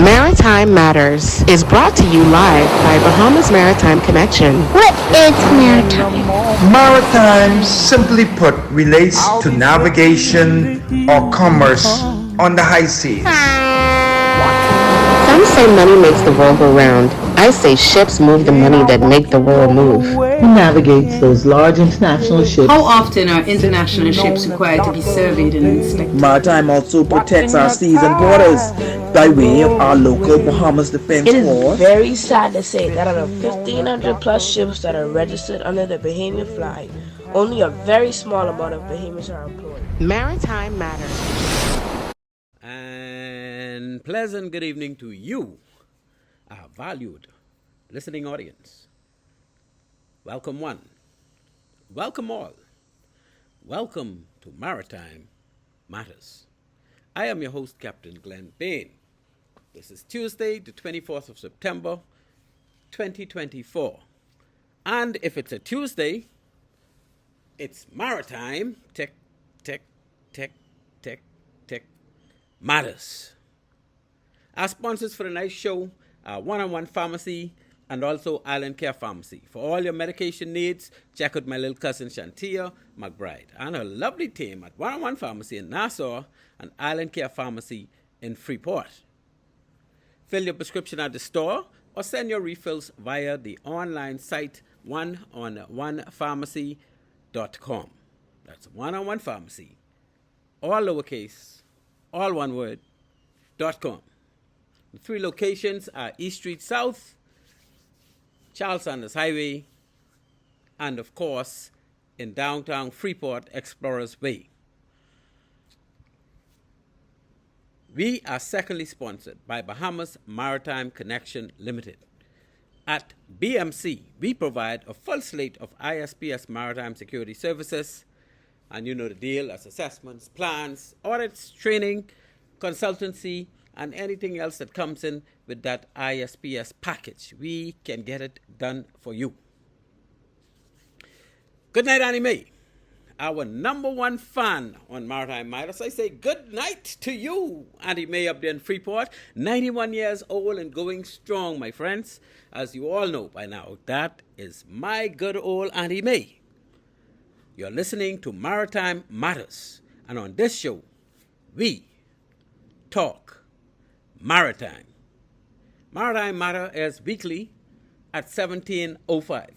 Maritime Matters is brought to you live by Bahamas Maritime Connection. What is maritime? Maritime, simply put, relates to navigation or commerce on the high seas. Some say money makes the world go round. I say ships move the money that make the world move. Who navigates those large international ships? How often are international ships required to be surveyed and inspected? Maritime also protects our seas and borders by way of our local Bahamas Defense It is Force. very sad to say that out of 1,500 plus ships that are registered under the Bahamian flag, only a very small amount of Bahamians are employed. Maritime Matters. And pleasant good evening to you, our valued listening audience. Welcome one. Welcome all. Welcome to Maritime Matters. I am your host, Captain Glenn Bain. This is Tuesday, the 24th of September, 2024. And if it's a Tuesday, it's Maritime Matters. Our sponsors for tonight's show are One-on-One Pharmacy and also Island Care Pharmacy. For all your medication needs, check out my little cousin Shantia McBride and her lovely team at One-on-One Pharmacy in Nassau and Island Care Pharmacy in Freeport. Fill your prescription at the store or send your refills via the online site oneononepharmacy.com. That's One-on-One Pharmacy, all lowercase, all one word, .com. The three locations are East Street South, Charles Sanders Highway, and of course, in downtown Freeport, Explorers Way. We are secondly sponsored by Bahamas Maritime Connection Limited. At BMC, we provide a full slate of ISPS maritime security services, and you know the deal as assessments, plans, audits, training, consultancy, and anything else that comes in with that ISPS package. We can get it done for you. Good night, Annie Mae, our number one fan on Maritime Matters. I say good night to you, Annie Mae up there in Freeport. 91 years old and going strong, my friends. As you all know by now, that is my good old Annie Mae. You're listening to Maritime Matters. And on this show, we talk maritime. Maritime Matter airs weekly at 17:05.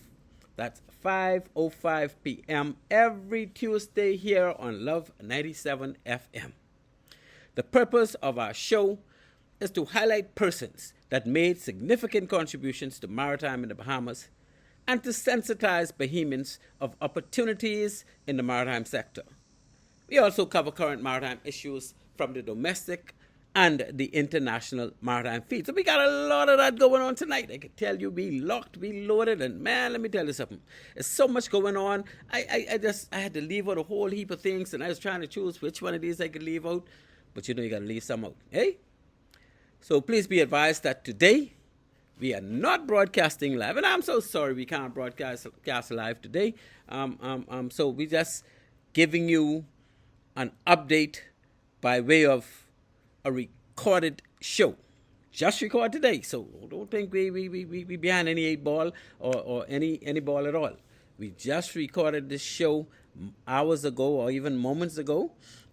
That's 5:05 p.m. every Tuesday here on Love 97 FM. The purpose of our show is to highlight persons that made significant contributions to maritime in the Bahamas and to sensitize Bahamians of opportunities in the maritime sector. We also cover current maritime issues from the domestic and the international maritime field. So we got a lot of that going on tonight. I can tell you we locked, we loaded, and man, let me tell you something. There's so much going on. I had to leave out a whole heap of things, and I was trying to choose which one of these I could leave out. But you know you got to leave some out, eh? So please be advised that today we are not broadcasting live, and I'm so sorry we can't broadcast live today. So we're just giving you an update by way of a recorded show. Just record today, so don't think we behind any 8 ball or any ball at all. We just recorded this show hours ago or even moments ago,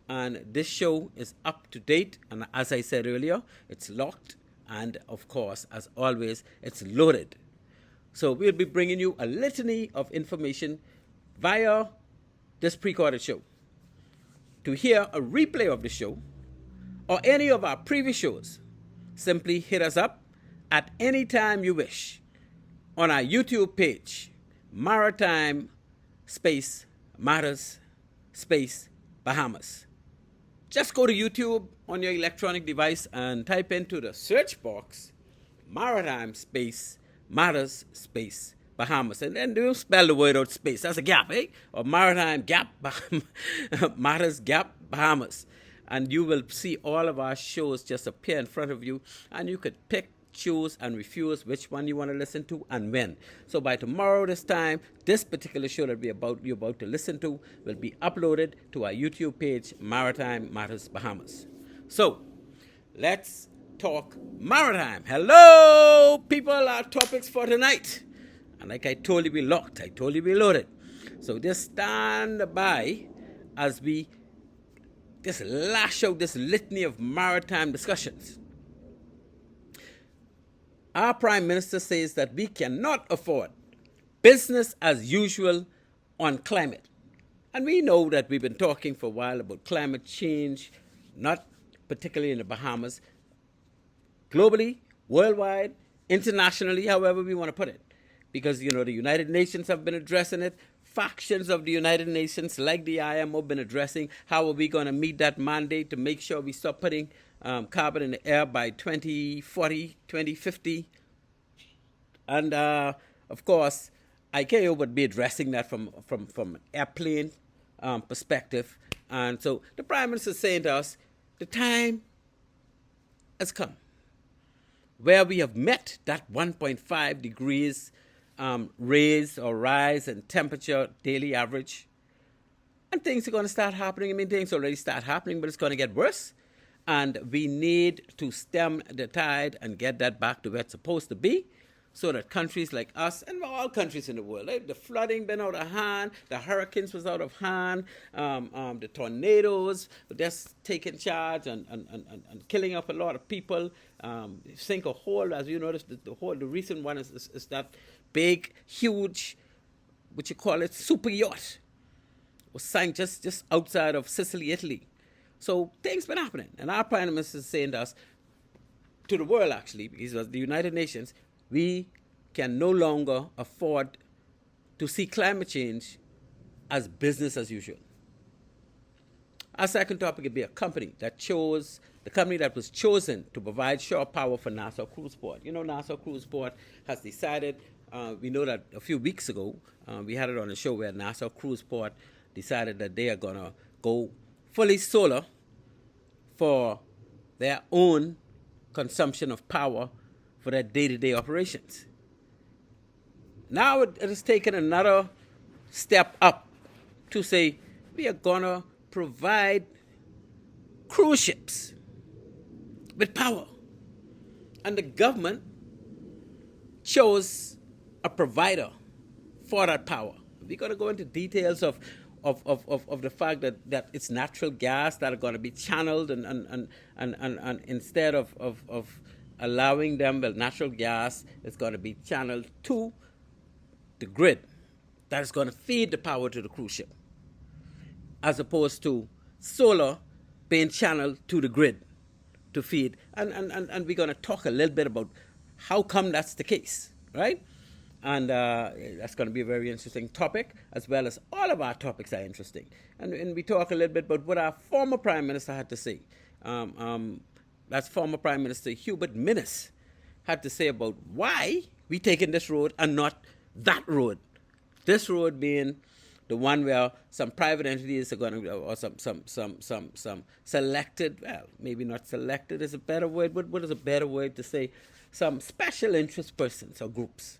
and this show is up to date. And as I said earlier, it's locked. And, of course, as always, it's loaded. So we'll be bringing you a litany of information via this pre-recorded show. To hear a replay of the show or any of our previous shows, simply hit us up at any time you wish on our YouTube page, Maritime Matters Bahamas. Just go to YouTube on your electronic device and type into the search box Maritime Matters Bahamas. And then do spell the word out space. That's a gap, eh? Or Maritime Gap Matters Gap Bahamas. And you will see all of our shows just appear in front of you. And you could pick, choose, and refuse which one you want to listen to and when. So by tomorrow this time, this particular show that you're about to listen to will be uploaded to our YouTube page, Maritime Matters Bahamas. So let's talk maritime. Hello, people, our topics for tonight. And like I told you, we locked. I told you we loaded. So just stand by as we just lash out this litany of maritime discussions. Our Prime Minister says that we cannot afford business as usual on climate. And we know that we've been talking for a while about climate change, not particularly in the Bahamas, globally, worldwide, internationally, however we want to put it. Because, the United Nations have been addressing it. Factions of the United Nations, like the IMO, been addressing how are we going to meet that mandate to make sure we stop putting carbon in the air by 2040, 2050. And, of course, ICAO would be addressing that from an airplane perspective. And so the Prime Minister is saying to us, the time has come where we have met that 1.5 degrees raise or rise in temperature daily average. And things are going to start happening. I mean, things already start happening, but it's going to get worse. And we need to stem the tide and get that back to where it's supposed to be, so that countries like us, and all countries in the world, right? The flooding been out of hand, the hurricanes was out of hand, the tornadoes were just taking charge and killing up a lot of people, sink a hole, as you noticed, the recent one is that big, huge, what you call it, super yacht, was sank just outside of Sicily, Italy. So things been happening, and our Prime Minister is saying to us, to the world actually, because of the United Nations, we can no longer afford to see climate change as business as usual. Our second topic would be the company that was chosen to provide shore power for Nassau Cruise Port. Nassau Cruise Port has decided, we know that a few weeks ago, we had it on a show where Nassau Cruise Port decided that they are going to go fully solar for their own consumption of power for their day-to-day operations. Now it has taken another step up to say we are going to provide cruise ships with power. And the government chose a provider for that power. We're going to go into details of the fact that it's natural gas that are going to be channeled and instead of allowing them, natural gas is going to be channeled to the grid that is going to feed the power to the cruise ship, as opposed to solar being channeled to the grid to feed. And we're going to talk a little bit about how come that's the case, right? And that's going to be a very interesting topic, as well as all of our topics are interesting. And we talk a little bit about what our former Prime Minister had to say. That's former Prime Minister Hubert Minnis had to say about why we taking this road and not that road. This road being the one where some private entities are going to, or some selected, well, maybe not selected is a better word. What is a better word to say? Some special interest persons or groups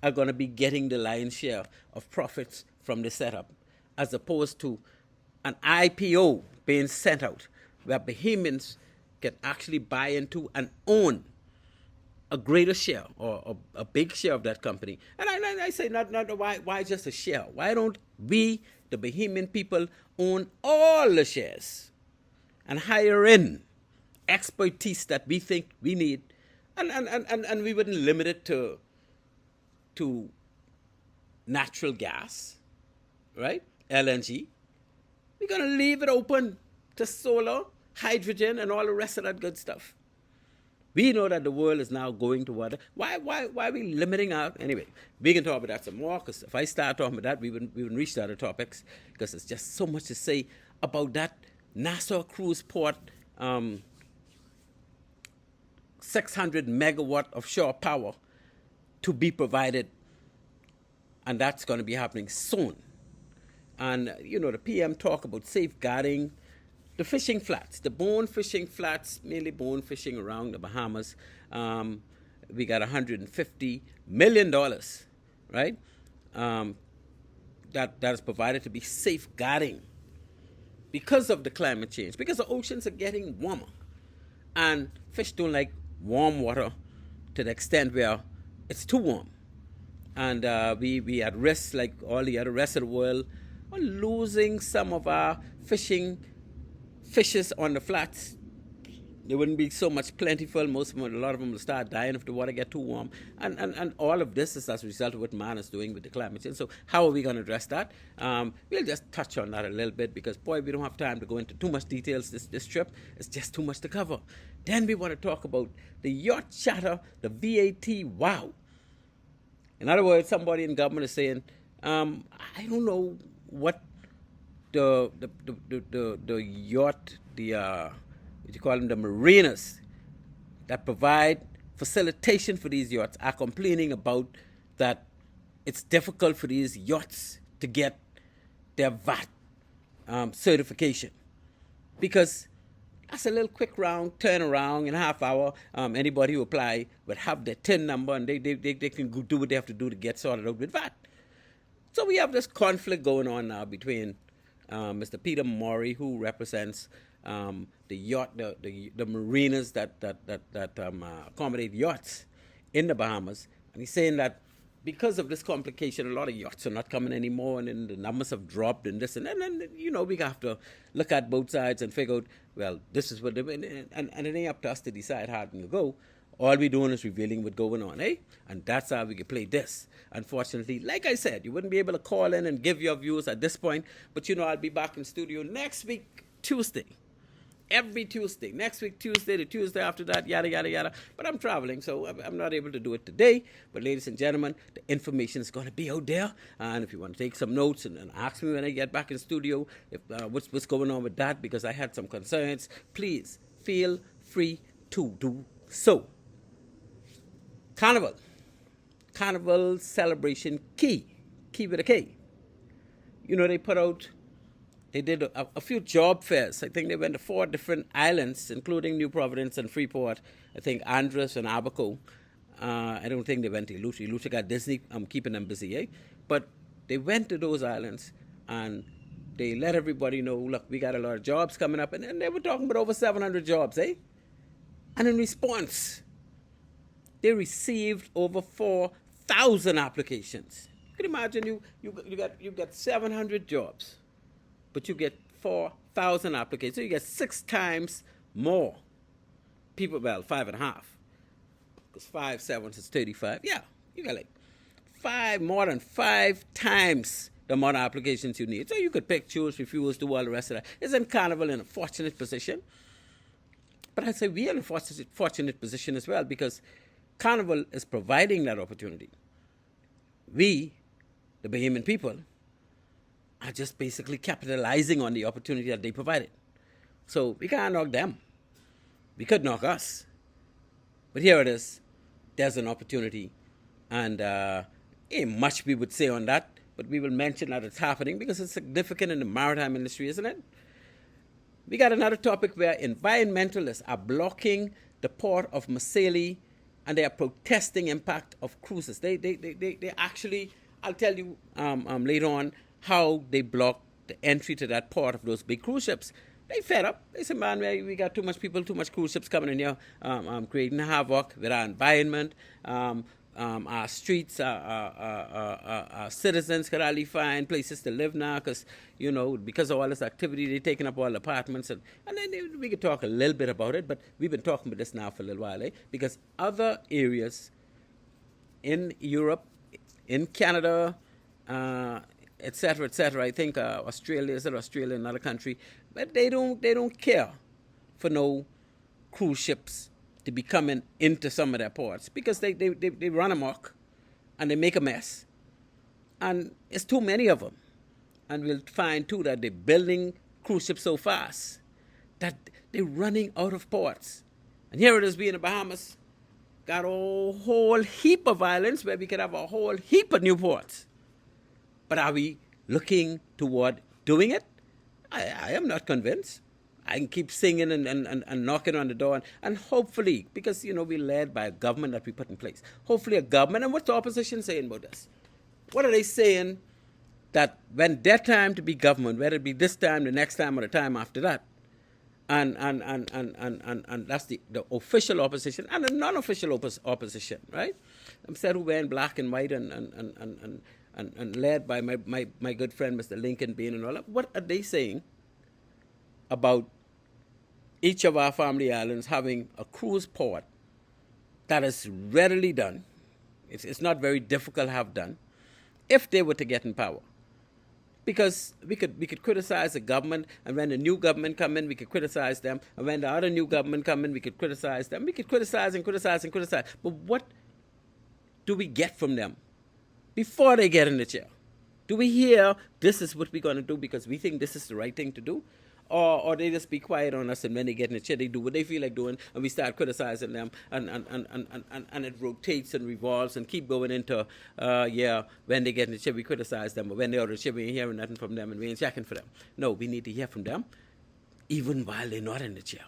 are going to be getting the lion's share of profits from the setup, as opposed to an IPO being sent out where Bahamians can actually buy into and own a greater share or a big share of that company. And I say not why just a share? Why don't we, the Bahamian people, own all the shares and hire in expertise that we think we need, and we wouldn't limit it to natural gas, right? LNG. We're going to leave it open to solar, hydrogen, and all the rest of that good stuff. We know that the world is now going toward. Why are we limiting out? Anyway, we can talk about that some more, because if I start talking about that, we wouldn't reach the other topics, because there's just so much to say about that Nassau Cruise Port 600 megawatt of shore power to be provided, and that's going to be happening soon. And, the PM talk about safeguarding the fishing flats, the bone fishing flats, mainly bone fishing around the Bahamas. We got $150 million, right, that is provided to be safeguarding because of the climate change, because the oceans are getting warmer. And fish don't like warm water to the extent where it's too warm. And we at risk, like all the other rest of the world, on losing some of our fishes on the flats. They wouldn't be so much plentiful. A lot of them will start dying if the water get too warm. And all of this is as a result of what man is doing with the climate change. So how are we going to address that? We'll just touch on that a little bit because, boy, we don't have time to go into too much details this trip. It's just too much to cover. Then we want to talk about the yacht charter, the VAT. Wow. In other words, somebody in government is saying, I don't know what the yacht, what you call them, the marinas that provide facilitation for these yachts are complaining about that it's difficult for these yachts to get their VAT certification because that's a little quick round, turn around in a half hour. Anybody who apply would have their TIN number and they can go do what they have to do to get sorted out with VAT. So we have this conflict going on now between Mr. Peter Maury, who represents the yacht, the marinas that accommodate yachts in the Bahamas, and he's saying that because of this complication, a lot of yachts are not coming anymore, and then the numbers have dropped, and this and then we have to look at both sides and figure out, well, this is what they and it ain't up to us to decide how to go. All we're doing is revealing what's going on, eh? And that's how we can play this. Unfortunately, like I said, you wouldn't be able to call in and give your views at this point, but I'll be back in studio next week, Tuesday. Every Tuesday. Next week, Tuesday, the Tuesday after that, yada, yada, yada. But I'm traveling, so I'm not able to do it today. But ladies and gentlemen, the information is going to be out there. And if you want to take some notes and ask me when I get back in studio if what's going on with that, because I had some concerns, please feel free to do so. Carnival celebration key with a K. They did a few job fairs. I think they went to 4 different islands, including New Providence and Freeport. I think Andros and Abaco. I don't think they went to Ilucha. Ilucha got Disney. I'm keeping them busy, eh? But they went to those islands and they let everybody know, look, we got a lot of jobs coming up. And they were talking about over 700 jobs, eh? And in response, they received over 4,000 applications. You can imagine you got 700 jobs, but you get 4,000 applications. So you get 6 times more people. Well, 5.5, because 5 7s is 35. Yeah, you got like more than 5 times the amount of applications you need. So you could pick, choose, refuse, do all the rest of that. Isn't Carnival in a fortunate position? But I'd say we are in a fortunate position as well, because Carnival is providing that opportunity. We, the Bahamian people, are just basically capitalizing on the opportunity that they provided. So we can't knock them. We could knock us. But here it is. There's an opportunity. And ain't much we would say on that, but we will mention that it's happening because it's significant in the maritime industry, isn't it? We got another topic where environmentalists are blocking the port of Massaili, and they are protesting impact of cruises. They actually, I'll tell you later on how they block the entry to that port of those big cruise ships. They fed up. They said, man, we got too much people, too much cruise ships coming in here, creating havoc with our environment. Our streets, our citizens could hardly find places to live now because of all this activity, they're taking up all the apartments. And then we could talk a little bit about it, but we've been talking about this now for a little while, because other areas in Europe, in Canada, et cetera, I think Australia, another country, but they don't care for no cruise ships to be coming into some of their ports, because they run amok and they make a mess. And it's too many of them. And we'll find, too, that they're building cruise ships so fast that they're running out of ports. And here it is, we in the Bahamas got a whole heap of islands where we could have a whole heap of new ports. But are we looking toward doing it? I am not convinced. I can keep singing and knocking on the door, and hopefully, because, we're led by a government that we put in place. Hopefully a government, and what's the opposition saying about this? What are they saying? That when their time to be government, whether it be this time, the next time, or the time after that, And that's the official opposition and the non-official opposition, right? I'm said who wearing black and white and led by my good friend Mr. Lincoln Bean and all that. What are they saying about each of our family islands having a cruise port that is readily done? It's not very difficult to have done if they were to get in power. Because we could criticize the government, and when the new government come in, we could criticize them, and when the other new government come in, we could criticize them. We could criticize and criticize and criticize. But what do we get from them before they get in the chair? Do we hear this is what we're going to do because we think this is the right thing to do? Or they just be quiet on us, and when they get in the chair, they do what they feel like doing, and we start criticizing them, and it rotates and revolves and keep going into, when they get in the chair, we criticize them, but when they're out of the chair, we ain't hearing nothing from them, and we ain't checking for them. No, we need to hear from them, even while they're not in the chair.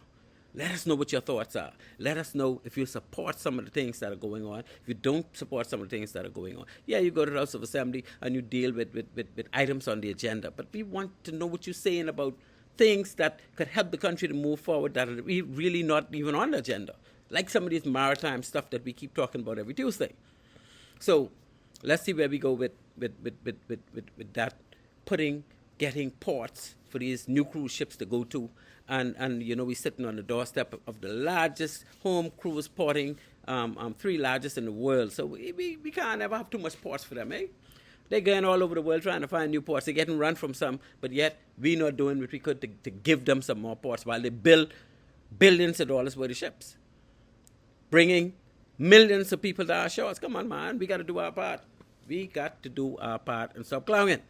Let us know what your thoughts are. Let us know if you support some of the things that are going on. If you don't support some of the things that are going on. Yeah, you go to the House of Assembly, and you deal with items on the agenda, but we want to know what you're saying about things that could help the country to move forward that are really not even on the agenda, like some of these maritime stuff that we keep talking about every Tuesday. So let's see where we go with that, getting ports for these new cruise ships to go to, and we're sitting on the doorstep of the largest home cruise porting, 3 largest in the world. So we can't ever have too much ports for them, eh? They're going all over the world trying to find new ports. They're getting run from some, but yet we're not doing what we could to give them some more ports while they build billions of dollars worth of ships, bringing millions of people to our shores. Come on, man. We got to do our part. We got to do our part and stop clowning.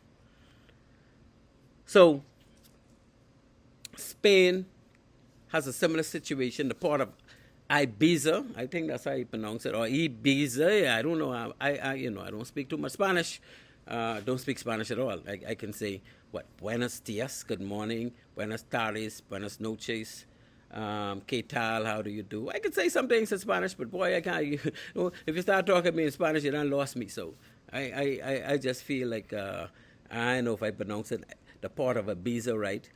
So Spain has a similar situation. The port of Ibiza, I think that's how you pronounce it, or Ibiza. I don't know. I don't speak too much Spanish. Don't speak Spanish at all. I can say, buenos dias, good morning, buenas tardes, buenas noches, ¿qué tal, how do you do? I can say some things in Spanish, but boy, I can't. If you start talking to me in Spanish, you done lost me. So I just feel like, I don't know if I pronounce it, the port of Ibiza right,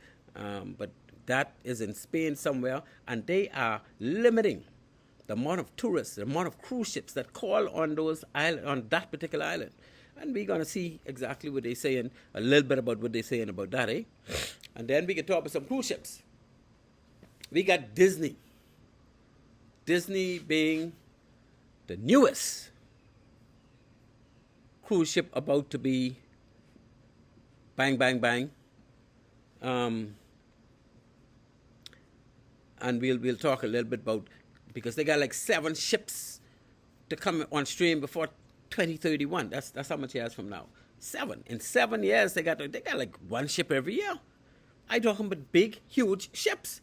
but that is in Spain somewhere, and they are limiting the amount of tourists, the amount of cruise ships that call on on that particular island. And we're going to see exactly what they're saying, a little bit about what they're saying about that, eh? And then we can talk about some cruise ships. We got Disney. Disney being the newest cruise ship about to be bang, bang, bang. And we'll talk a little bit about, because they got like 7 ships to come on stream before 2031. That's how much years from now. 7. In 7 years, they got like 1 ship every year. I talking about big, huge ships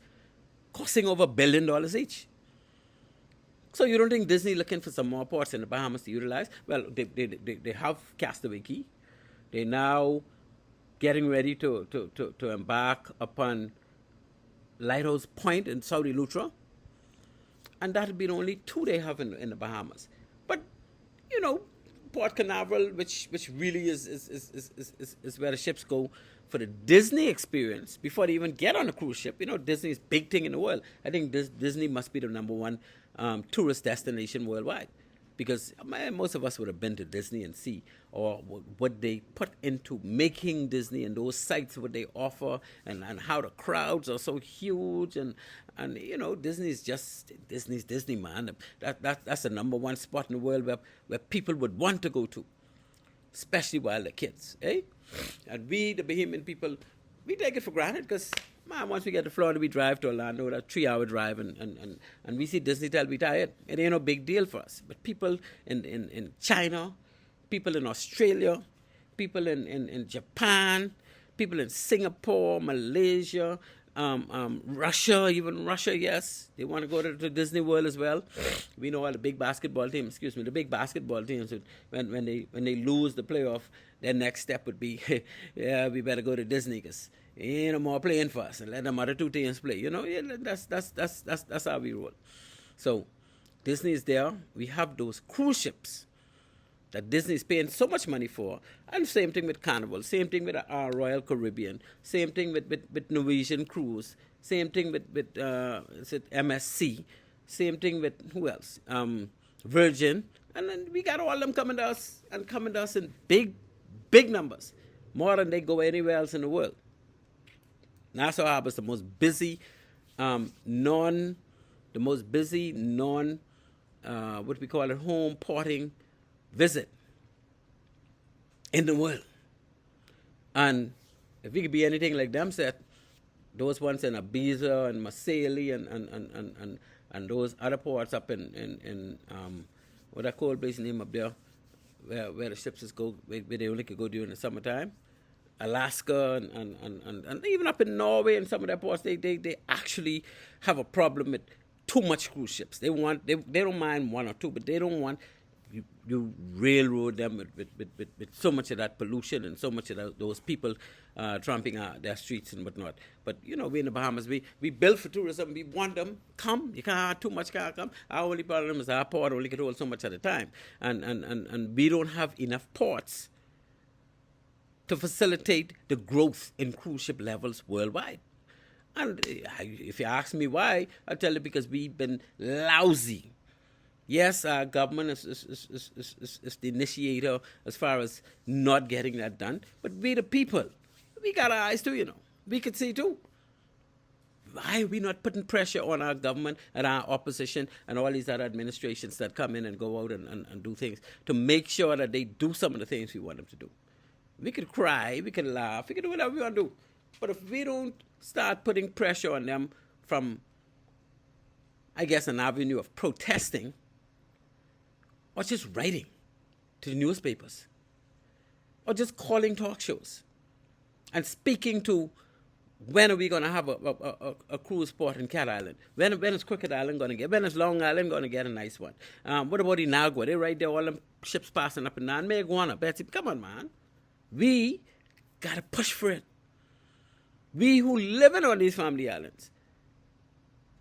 costing over $1 billion each. So you don't think Disney looking for some more ports in the Bahamas to utilize? Well, they have Castaway Cay. They're now getting ready to embark upon Lighthouse Point in Saudi Lutra. And that'll be the only 2 they have in the Bahamas. But, Port Canaveral, which really is where the ships go for the Disney experience before they even get on a cruise ship. Disney is big thing in the world. I think Disney must be the number 1 tourist destination worldwide, because most of us would have been to Disney and see, or what they put into making Disney and those sites, what they offer, and how the crowds are so huge, and Disney's Disney, man. That's the number 1 spot in the world where people would want to go to, especially while they're kids, eh? And we, the Bahamian people, we take it for granted, because once we get to Florida, we drive to Orlando, a 3-hour drive, and we see Disney till we tired. It ain't no big deal for us. But people in China, people in Australia, people in Japan, people in Singapore, Malaysia, Russia, yes, they want to go to Disney World as well. We know all the big basketball teams, when they lose the playoff, their next step would be, yeah, we better go to Disney, because ain't no more playing for us, and let them other 2 teams play. That's how we roll. So Disney is there. We have those cruise ships that Disney's paying so much money for. And same thing with Carnival, same thing with Royal Caribbean, same thing with Norwegian Cruise, same thing with is it MSC, same thing with who else? Virgin. And then we got all them coming to us in big numbers, more than they go anywhere else in the world. Nassau Harbor is the most busy non what we call it, home porting visit in the world. And if we could be anything like them said, those ones in Ibiza and Marseille and those other ports up in what I call place name up there, where the ships just go, where they only could go during the summertime. Alaska and even up in Norway and some of their ports, they actually have a problem with too much cruise ships. They don't mind one or two, but they don't want you railroad them with so much of that pollution and so much of those people tramping their streets and whatnot. But we in the Bahamas, we build for tourism. We want them come. You can't have too much can't come. Our only problem is our port only can hold so much at a time, and we don't have enough ports to facilitate the growth in cruise ship levels worldwide. And if you ask me why, I'll tell you because we've been lousy. Yes, our government is the initiator as far as not getting that done, but we the people, we got our eyes too, We could see too. Why are we not putting pressure on our government and our opposition and all these other administrations that come in and go out and do things to make sure that they do some of the things we want them to do? We could cry, we could laugh, we could do whatever we want to do. But if we don't start putting pressure on them from, I guess, an avenue of protesting or just writing to the newspapers or just calling talk shows and speaking to when are we going to have a cruise port in Cat Island? When is Crooked Island going to get? When is Long Island going to get a nice one? What about Inagua? They right there, all them ships passing up and down. Meguana, Betsy, come on, man. We got to push for it. We who living on these family islands,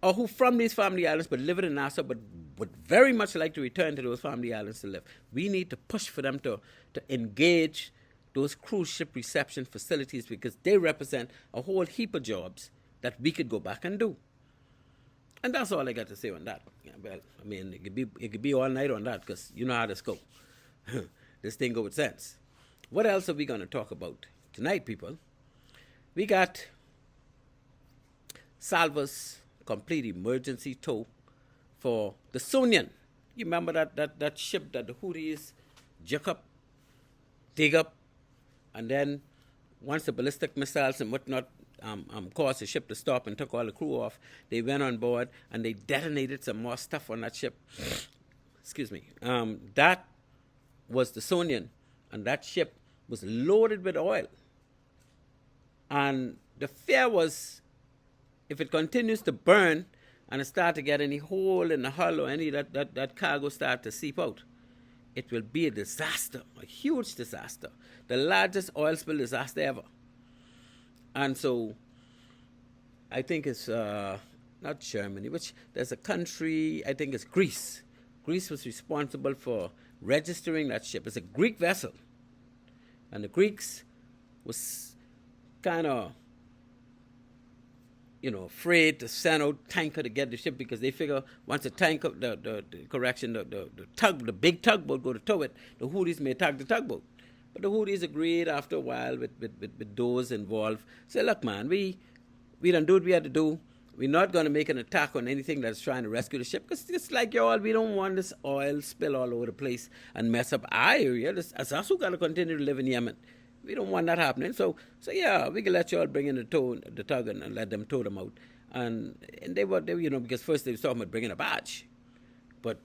or who from these family islands but living in Nassau but would very much like to return to those family islands to live, we need to push for them to engage those cruise ship reception facilities because they represent a whole heap of jobs that we could go back and do. And that's all I got to say on that. Yeah, well, I mean, it could be all night on that because you know how this go. This thing go with sense. What else are we going to talk about tonight, people? We got Salva's complete emergency tow for the Sonian. You remember that ship that the Houthis jack up, dig up, and then once the ballistic missiles and whatnot caused the ship to stop and took all the crew off, they went on board and they detonated some more stuff on that ship. Excuse me. That was the Sonian, and that ship was loaded with oil. And the fear was, if it continues to burn and it start to get any hole in the hull or any that cargo start to seep out, it will be a disaster, a huge disaster, the largest oil spill disaster ever. And so I think it's not Germany, which there's a country, I think it's Greece. Greece was responsible for registering that ship. It's a Greek vessel. And the Greeks was kind of, afraid to send out tanker to get the ship because they figure once the tanker, the big tugboat go to tow it, the Houthis may attack the tugboat. But the Houthis agreed after a while with those involved. Say, look, man, we done do what we had to do. We're not going to make an attack on anything that's trying to rescue the ship because just like y'all, we don't want this oil spill all over the place and mess up our area. Us who got to continue to live in Yemen. We don't want that happening. So yeah, we can let y'all bring in the tug and let them tow them out. And they were because first they were talking about bringing a barge. But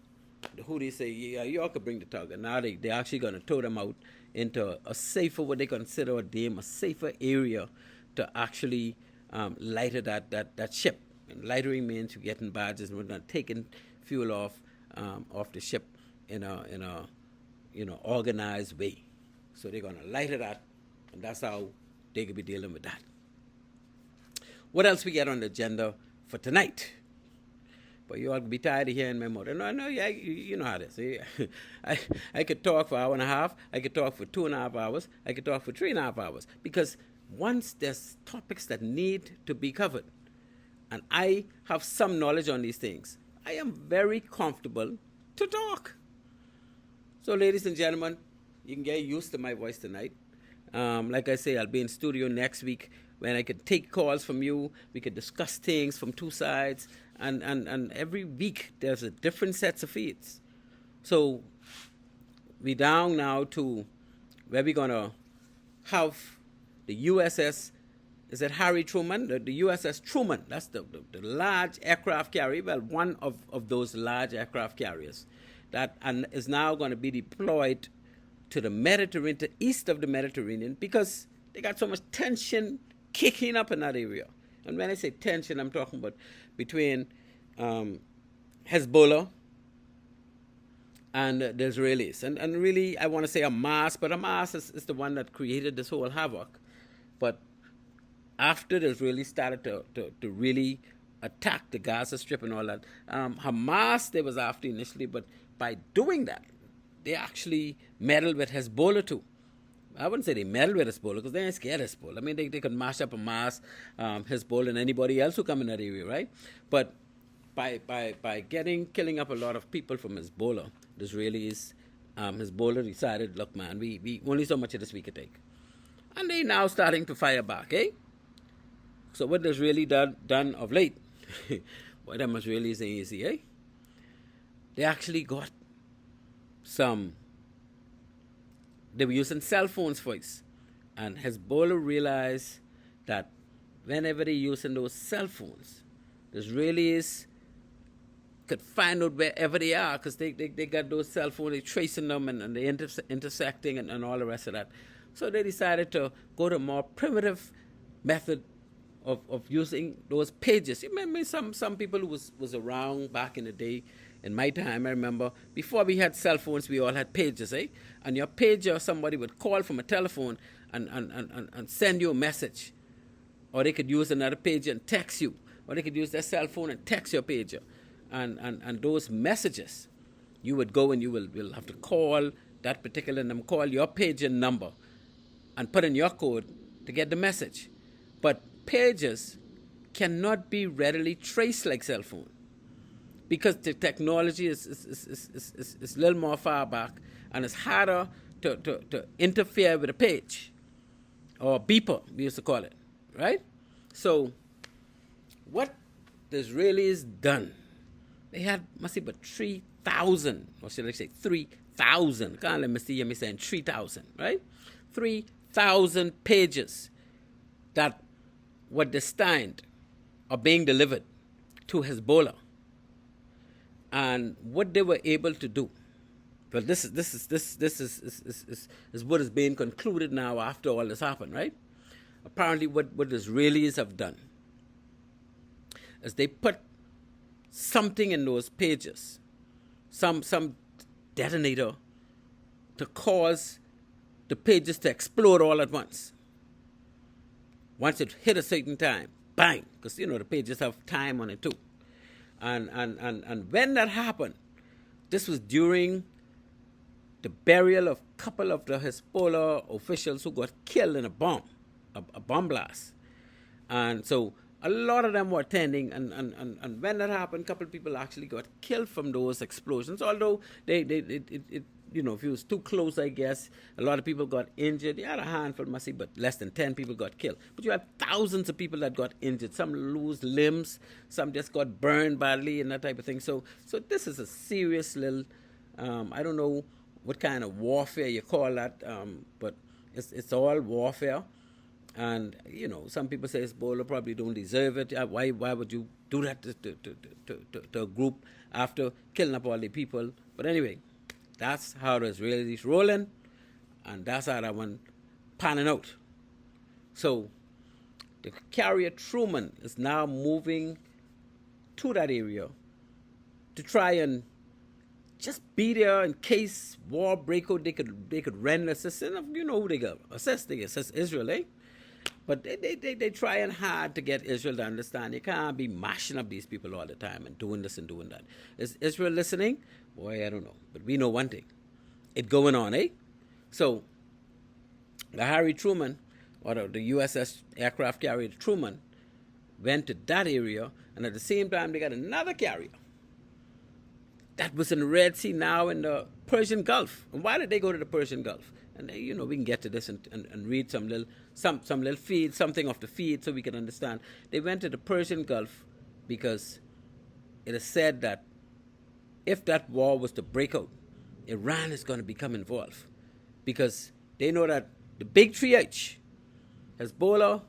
the Houthis say, yeah, y'all could bring the tug. And now they're actually going to tow them out into a safer, what they consider a safer area to actually lighter that ship. And lightering means you're getting barges and we're not taking fuel off the ship in a organized way. So they're going to lighter that, and that's how they could be dealing with that. What else we get on the agenda for tonight? But you all be tired of hearing my mother. No, yeah, you know how this is. I could talk for an hour and a half. I could talk for 2.5 hours. I could talk for 3.5 hours. Because once there's topics that need to be covered, and I have some knowledge on these things, I am very comfortable to talk. So, ladies and gentlemen, you can get used to my voice tonight. Like I say, I'll be in studio next week when I could take calls from you. We could discuss things from two sides. And every week there's a different sets of feeds. So we down now to where we're going to have the USS, is it Harry Truman? The USS Truman, that's the large aircraft carrier, well, one of those large aircraft carriers that is now going to be deployed to the Mediterranean, to east of the Mediterranean, because they got so much tension kicking up in that area. And when I say tension, I'm talking about between Hezbollah and the Israelis. And really, I want to say Hamas, but Hamas is the one that created this whole havoc. But after the Israelis started to really attack the Gaza Strip and all that, Hamas they was after initially, but by doing that, they actually meddled with Hezbollah too. I wouldn't say they meddled with Hezbollah because they ain't scared of Hezbollah. I mean, they could mash up Hamas, Hezbollah, and anybody else who come in that area, right? But by killing up a lot of people from Hezbollah, the Israelis, Hezbollah decided, look, man, we only so much of this we could take. And they now starting to fire back, eh? So what the Israeli done of late, what them Israelis ain't easy, eh? They actually got they were using cell phones for it. And Hezbollah realized that whenever they're using those cell phones, the Israelis could find out wherever they are because they got those cell phones, they're tracing them and they're intersecting and all the rest of that. So they decided to go to a more primitive method of using those pages. You remember some people who was around back in the day. In my time, I remember, before we had cell phones, we all had pages, eh? And your pager, somebody would call from a telephone and send you a message. Or they could use another pager and text you. Or they could use their cell phone and text your pager. And those messages, you would go and you will have to call that particular number, call your pager number, and put in your code to get the message. But pagers cannot be readily traced like cell phone. Because the technology is a little more far back and it's harder to interfere with a page or beeper, we used to call it, right? So what the Israelis done, they had, must see, but 3,000, or should I say 3,000, can't let me see me saying 3,000, right? 3,000 pages that were destined or being delivered to Hezbollah. And what they were able to do, but this is what is being concluded now after all this happened, right? Apparently, what the Israelis have done is they put something in those pages, some detonator, to cause the pages to explode all at once. Once it hit a certain time, bang, because the pages have time on it too. And when that happened, this was during the burial of a couple of the Hezbollah officials who got killed in a bomb blast. And so a lot of them were attending, and when that happened, a couple of people actually got killed from those explosions, although if it was too close, I guess, a lot of people got injured. You had a handful, must see, but less than 10 people got killed. But you had thousands of people that got injured. Some lose limbs, some just got burned badly and that type of thing. So this is a serious little, I don't know what kind of warfare you call that, but it's all warfare. And, some people say Hezbollah probably don't deserve it. Why would you do that to a group after killing up all the people? But anyway, that's how the Israelis rolling, and that's how that one panning out. So the carrier Truman is now moving to that area to try and just be there in case war break out. They could render assistance. You know who they got? They assist Israel, eh? But they trying hard to get Israel to understand you can't be mashing up these people all the time and doing this and doing that. Is Israel listening? Boy, I don't know. But we know one thing. It going on, eh? So, the Harry Truman, or the USS aircraft carrier Truman, went to that area, and at the same time they got another carrier that was in the Red Sea, now in the Persian Gulf. And why did they go to the Persian Gulf? And they, we can get to this and read some little feed, something off the feed, so we can understand. They went to the Persian Gulf because it is said that if that war was to break out, Iran is going to become involved, because they know that the big 3H, Hezbollah,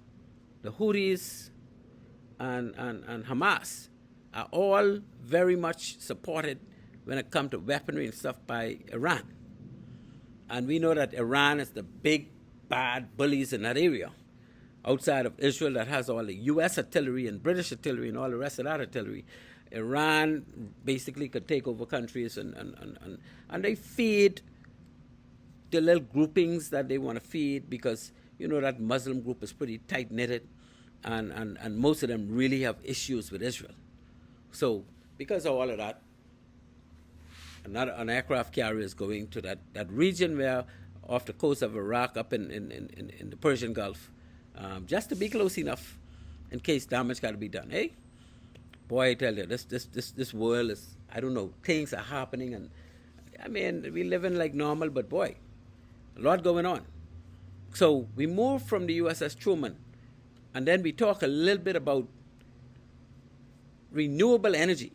the Houthis, and Hamas are all very much supported when it comes to weaponry and stuff by Iran. And we know that Iran is the big, bad bullies in that area, outside of Israel that has all the U.S. artillery and British artillery and all the rest of that artillery. Iran basically could take over countries, and they feed the little groupings that they want to feed, because that Muslim group is pretty tight-knitted, and most of them really have issues with Israel. So because of all of that, an aircraft carrier is going to that region where, off the coast of Iraq, up in the Persian Gulf, just to be close enough in case damage got to be done. Hey, boy, I tell you, this world is, I don't know, things are happening, and I mean, we live in like normal, but boy, a lot going on. So we move from the USS Truman, and then we talk a little bit about renewable energy.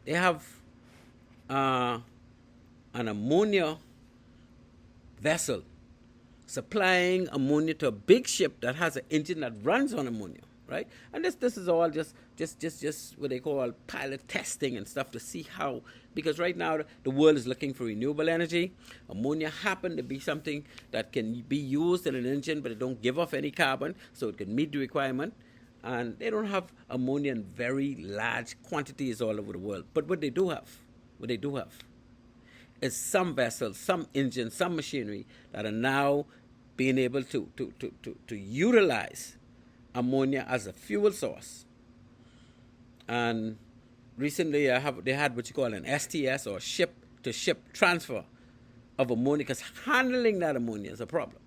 They have an ammonia vessel supplying ammonia to a big ship that has an engine that runs on ammonia, right? And this is all just what they call pilot testing and stuff, to see how, because right now the world is looking for renewable energy. Ammonia happen to be something that can be used in an engine, but it don't give off any carbon, so it can meet the requirement. And they don't have ammonia in very large quantities all over the world. But what they do have is some vessels, some engines, some machinery that are now being able to utilize ammonia as a fuel source. And recently they had what you call an STS, or ship-to-ship transfer of ammonia, because handling that ammonia is a problem,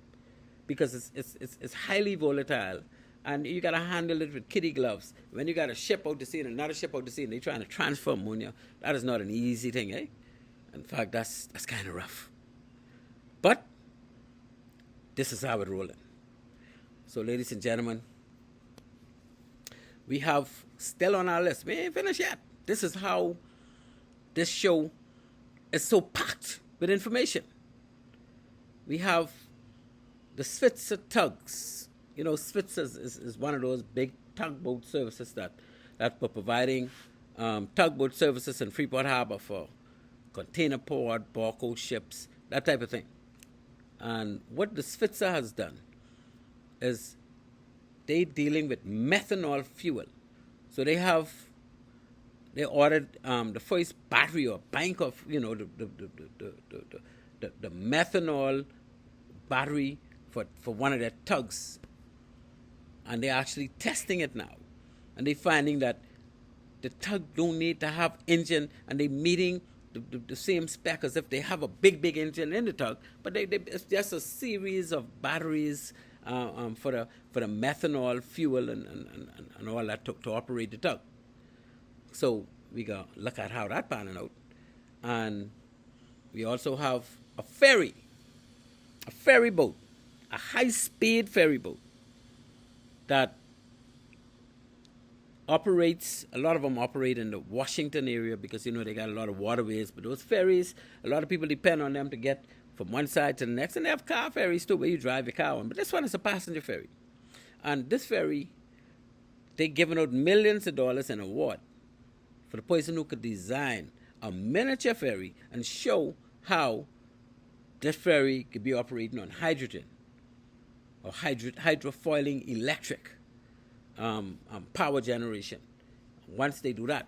because it's highly volatile. And you got to handle it with kitty gloves. When you got a ship out to sea and another ship out to sea, and they're trying to transfer ammonia, that is not an easy thing, eh? In fact, that's kind of rough. But this is how it's rolling. So, ladies and gentlemen, we have still on our list. We ain't finished yet. This is how this show is so packed with information. We have the Switzer tugs. Switzer is one of those big tugboat services that were providing tugboat services in Freeport Harbor for container port, barcode ships, that type of thing. And what the Switzer has done is they dealing with methanol fuel. So they ordered the first battery or bank of the methanol battery for one of their tugs. And they're actually testing it now. And they're finding that the tug don't need to have engine, and they're meeting the same spec as if they have a big engine in the tug, but it's just a series of batteries for the methanol fuel and all that to operate the tug. So we go look at how that panning out. And we also have a ferry boat, a high-speed ferry boat that operates, a lot of them operate in the Washington area, because they got a lot of waterways. But those ferries, a lot of people depend on them to get from one side to the next. And they have car ferries too, where you drive your car on. But this one is a passenger ferry. And this ferry, they're giving out millions of dollars in award for the person who could design a miniature ferry and show how this ferry could be operating on hydrogen, or hydrofoiling electric power generation. Once they do that,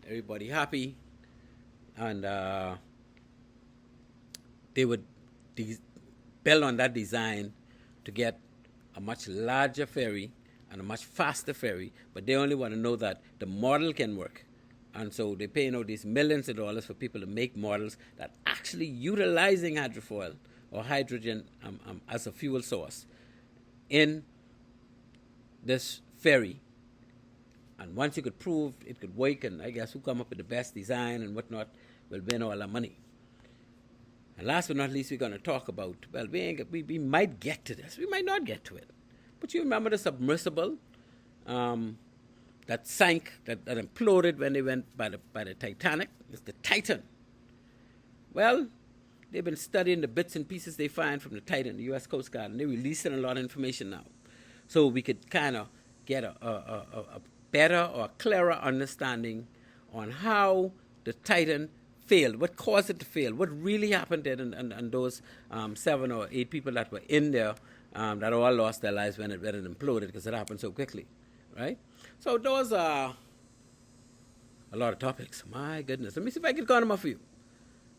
everybody happy, and they would build on that design to get a much larger ferry and a much faster ferry, but they only want to know that the model can work. And so they're paying out these millions of dollars for people to make models that actually utilizing hydrofoil or hydrogen as a fuel source in this ferry. And once you could prove it could work, and I guess who come up with the best design and whatnot will win all our money. And last but not least, we're going to talk about, well, we might get to this. We might not get to it. But you remember the submersible that sank, that imploded when they went by the Titanic? It's the Titan. Well, they've been studying the bits and pieces they find from the Titan, the U.S. Coast Guard, and they're releasing a lot of information now. So we could kind of get a better or clearer understanding on how the Titan failed, what caused it to fail, what really happened there, and those 7 or 8 people that were in there that all lost their lives when it imploded because it happened so quickly, right? So those are a lot of topics. My goodness. Let me see if I can count them up for you.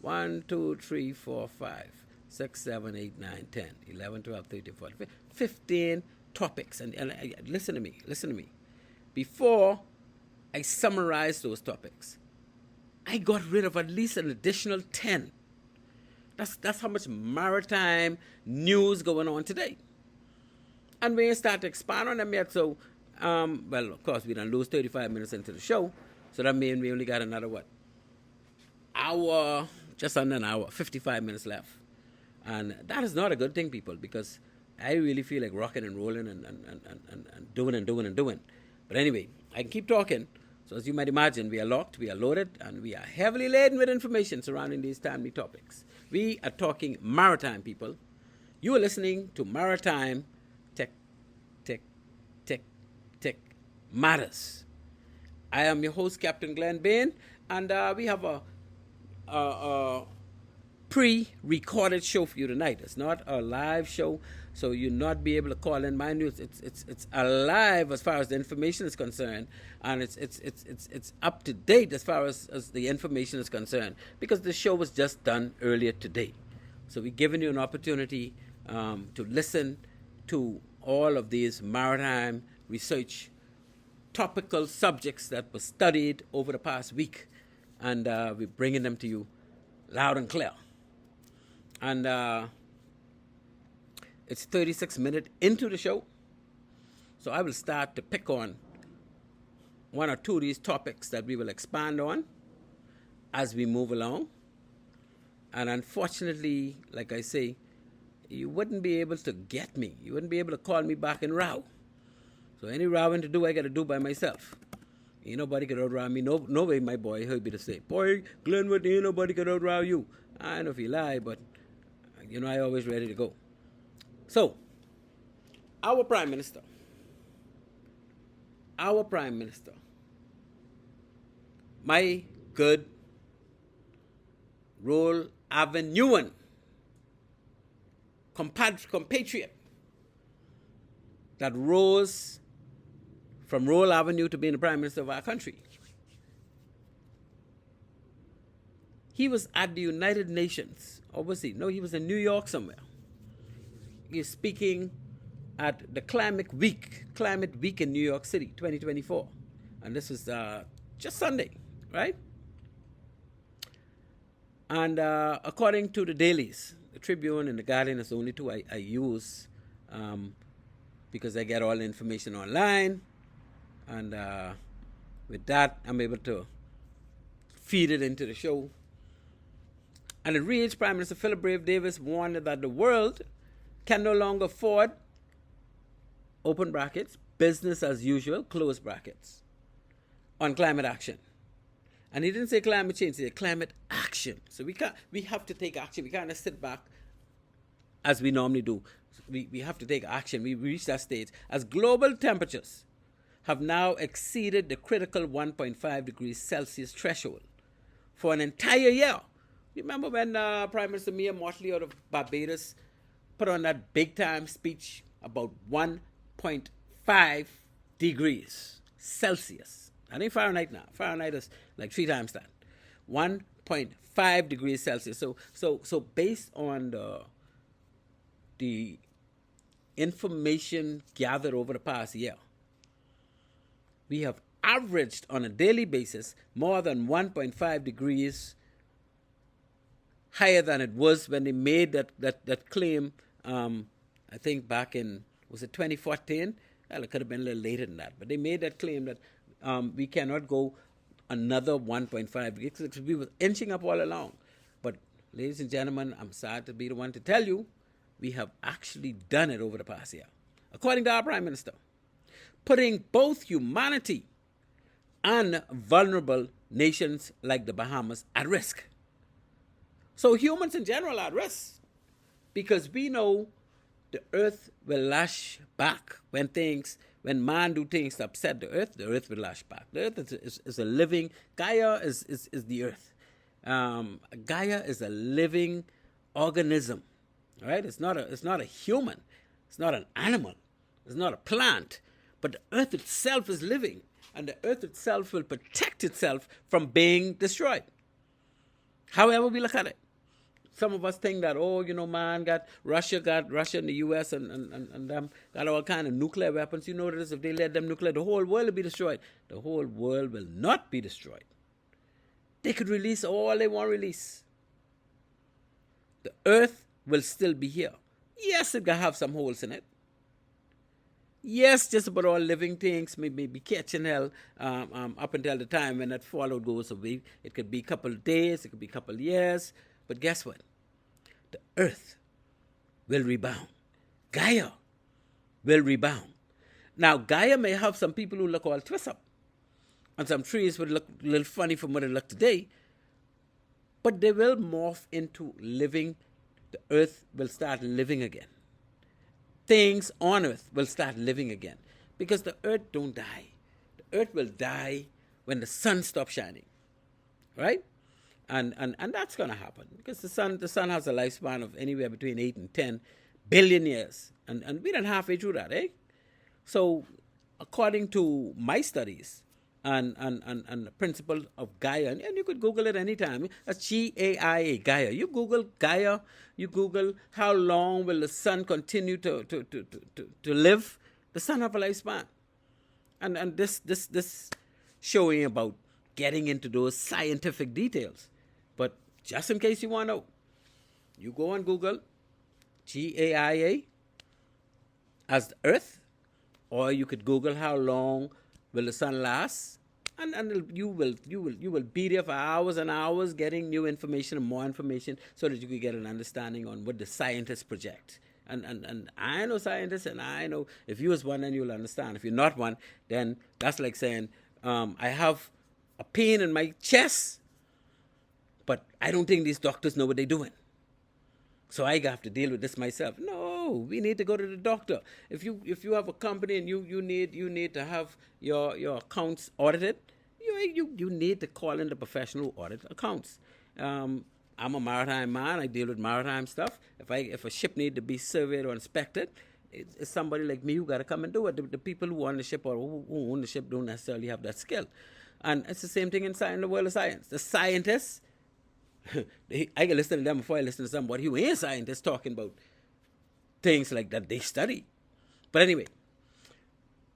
1, 2, 3, 4, 5, 6, 7, 8, 9, 10, 11, 12, 13, 14, 15 topics. And listen to me. Before I summarize those topics, I got rid of at least an additional 10. That's how much maritime news going on today. And we ain't start to expand on them yet, so, well, of course, we done lose 35 minutes into the show, so that means we only got another, hour, just under an hour, 55 minutes left. And that is not a good thing, people, because I really feel like rocking and rolling and doing. But anyway, I can keep talking. So as you might imagine, we are locked, we are loaded, and we are heavily laden with information surrounding these timely topics. We are talking maritime, people. You are listening to Maritime Matters. I am your host, Captain Glenn Bain, and we have a pre-recorded show for you tonight. It's not a live show, so you'll not be able to call in. Mind you, it's alive as far as the information is concerned, and it's up to date as far as the information is concerned, because the show was just done earlier today. So we're giving you an opportunity to listen to all of these maritime research topical subjects that were studied over the past week, and we're bringing them to you loud and clear. And it's 36 minutes into the show, so I will start to pick on 1 or 2 of these topics that we will expand on as we move along. And unfortunately, like I say, you wouldn't be able to get me. You wouldn't be able to call me back and row. So any rowing to do, I got to do by myself. Ain't nobody could outrow me. No way, my boy heard me to say, boy, Glenwood, ain't nobody could outrow you. I don't know if you lie, but, I always ready to go. So, our Prime Minister, my good Roll Avenuean compatriot that rose from Roll Avenue to being the Prime Minister of our country. He was at the United Nations, or was he? No, he was in New York somewhere. He was speaking at the Climate Week in New York City, 2024. And this was just Sunday, right? And according to the dailies, the Tribune and the Guardian is the only 2 I use because I get all the information online. And with that, I'm able to feed it into the show. And it reads, Prime Minister Philip Brave Davis warned that the world can no longer afford, open brackets, business as usual, close brackets, on climate action. And he didn't say climate change, he said climate action. So we have to take action. We can't just sit back as we normally do. We have to take action. We reached that stage as global temperatures have now exceeded the critical 1.5 degrees Celsius threshold for an entire year. You remember when Prime Minister Mia Mottley out of Barbados put on that big-time speech about 1.5 degrees Celsius. That ain't Fahrenheit now. Fahrenheit is like 3 times that. 1.5 degrees Celsius. So based on the information gathered over the past year, we have averaged on a daily basis more than 1.5 degrees higher than it was when they made that claim, I think back in, was it 2014? Well, it could have been a little later than that. But they made that claim that we cannot go another 1.5 degrees. We were inching up all along. But, ladies and gentlemen, I'm sad to be the one to tell you, we have actually done it over the past year. According to our Prime Minister, putting both humanity and vulnerable nations like the Bahamas at risk. So humans in general are at risk because we know the earth will lash back when man do things to upset the earth will lash back. The earth is a living, Gaia is the earth. Gaia is a living organism, all right? It's not a human, it's not an animal, it's not a plant, but the earth itself is living, and the earth itself will protect itself from being destroyed. However we look at it. Some of us think that, man, Russia and the U.S. and them got all kind of nuclear weapons. You know that if they let them nuclear, the whole world will be destroyed. The whole world will not be destroyed. They could release all they want to release. The earth will still be here. Yes, it will have some holes in it. Yes, just about all living things may be catching hell up until the time when that fallout goes away. It could be a couple of days, it could be a couple of years. But guess what? The earth will rebound. Gaia will rebound. Now, Gaia may have some people who look all twist up. And some trees would look a little funny from what they look today. But they will morph into living. The earth will start living again. Things on earth will start living again. Because the earth don't die. The earth will die when the sun stops shining. Right? And that's going to happen because the sun has a lifespan of anywhere between 8 and 10 billion years. And we're not halfway through that, eh? So according to my studies and the principle of Gaia, and you could Google it anytime. That's Gaia, Gaia. You Google Gaia, you Google how long will the sun continue to live. The sun have a lifespan. And this showing about getting into those scientific details. But just in case you want to know, you go on Google, Gaia as the earth, or you could Google how long will the sun last, and you will be there for hours and hours getting new information and more information so that you can get an understanding on what the scientists project. And I know scientists, and I know if you was one, then you'll understand. If you're not one, then that's like saying, I have a pain in my chest, but I don't think these doctors know what they're doing. So I have to deal with this myself. No, we need to go to the doctor. If you have a company and you need to have your accounts audited, you need to call in the professional audit accounts. I'm a maritime man. I deal with maritime stuff. If a ship need to be surveyed or inspected, it's somebody like me who got to come and do it. The people who own the ship or who own the ship don't necessarily have that skill. And it's the same thing in the world of science. The scientists, I can listen to them before I listen to somebody who ain't scientists talking about things like that they study. But anyway,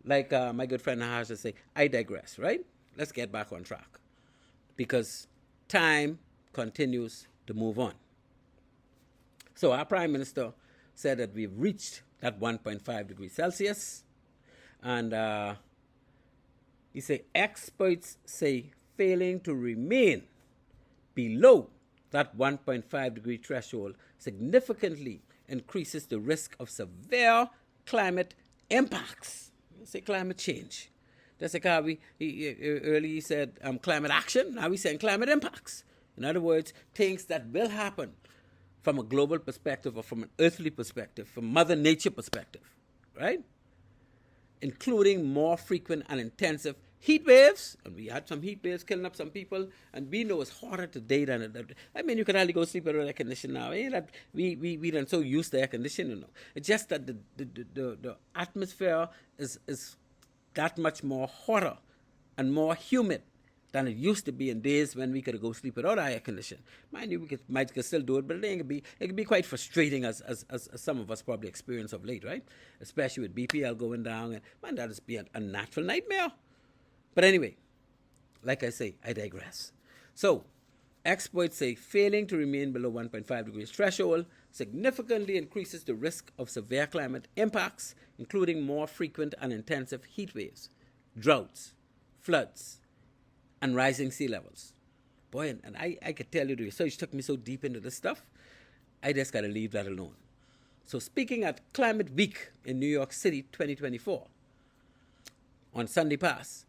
like my good friend Nahash would say, I digress, right? Let's get back on track. Because time continues to move on. So our Prime Minister said that we've reached that 1.5 degrees Celsius. And he said, experts say failing to remain below that 1.5 degree threshold significantly increases the risk of severe climate impacts. Say climate change. That's like how earlier said climate action. Now we're saying climate impacts. In other words, things that will happen from a global perspective or from an earthly perspective, from Mother Nature perspective, right? Including more frequent and intensive heat waves, and we had some heat waves killing up some people, and we know it's hotter today than it. I mean, you can hardly go sleep with air conditioning now. That we done so used to air conditioning, you know. It's just that the atmosphere is that much more hotter and more humid than it used to be in days when we could go sleep without air conditioning. Mind you, might could still do it, but it can be quite frustrating as some of us probably experience of late, right? Especially with BPL going down, and man, that has been a natural nightmare. But anyway, like I say, I digress. So, experts say failing to remain below 1.5 degrees threshold significantly increases the risk of severe climate impacts, including more frequent and intensive heat waves, droughts, floods, and rising sea levels. Boy, and I could tell you the research took me so deep into this stuff, I just got to leave that alone. So speaking at Climate Week in New York City 2024, on Sunday past,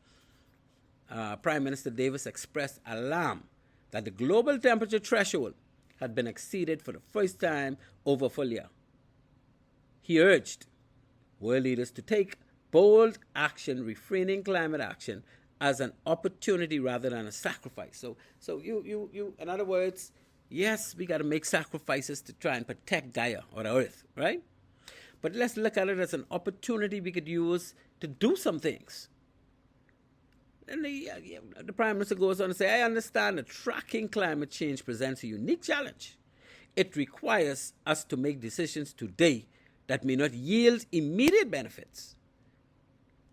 Prime Minister Davis expressed alarm that the global temperature threshold had been exceeded for the first time over a full year. He urged world leaders to take bold action, refraining climate action as an opportunity rather than a sacrifice. So you in other words, yes, we got to make sacrifices to try and protect Gaia or the Earth, right? But let's look at it as an opportunity we could use to do some things. And the Prime Minister goes on to say, I understand that tracking climate change presents a unique challenge. It requires us to make decisions today that may not yield immediate benefits.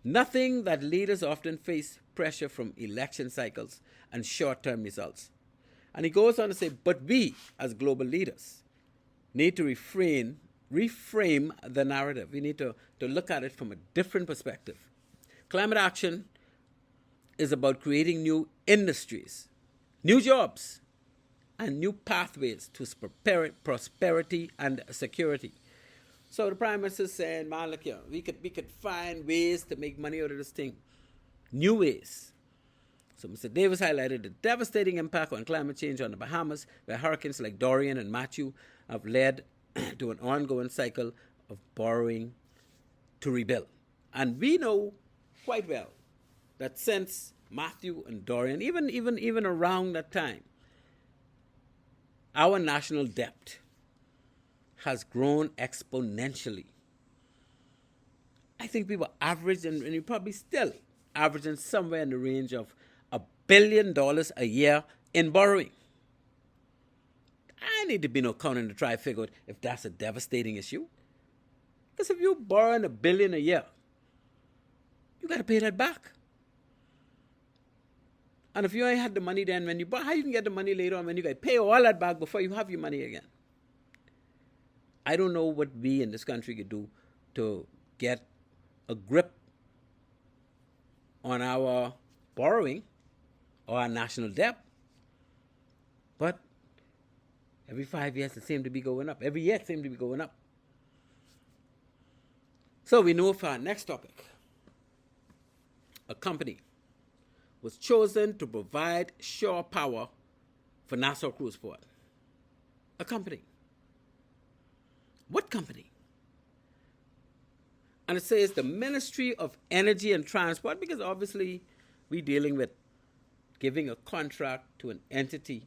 Nothing that leaders often face pressure from election cycles and short-term results. And he goes on to say, but we, as global leaders, need to reframe the narrative. We need to look at it from a different perspective. Climate action is about creating new industries, new jobs, and new pathways to prosperity and security. So the Prime Minister is saying, man, look here, we could find ways to make money out of this thing, new ways. So Mr. Davis highlighted the devastating impact on climate change on the Bahamas, where hurricanes like Dorian and Matthew have led to an ongoing cycle of borrowing to rebuild. And we know quite well that since Matthew and Dorian, even around that time, our national debt has grown exponentially. I think we were averaging, and you're probably still averaging somewhere in the range of $1 billion a year in borrowing. I need to be no accountant to try to figure out if that's a devastating issue. Because if you're borrowing $1 billion a year, you got to pay that back. And if you ain't had the money then when you borrow, how you can get the money later on when you got to pay all that back before you have your money again? I don't know what we in this country could do to get a grip on our borrowing or our national debt. But every 5 years it seems to be going up. Every year it seems to be going up. So we know for our next topic, a company was chosen to provide shore power for Nassau Cruise Port. A company. What company? And it says the Ministry of Energy and Transport, because obviously we're dealing with giving a contract to an entity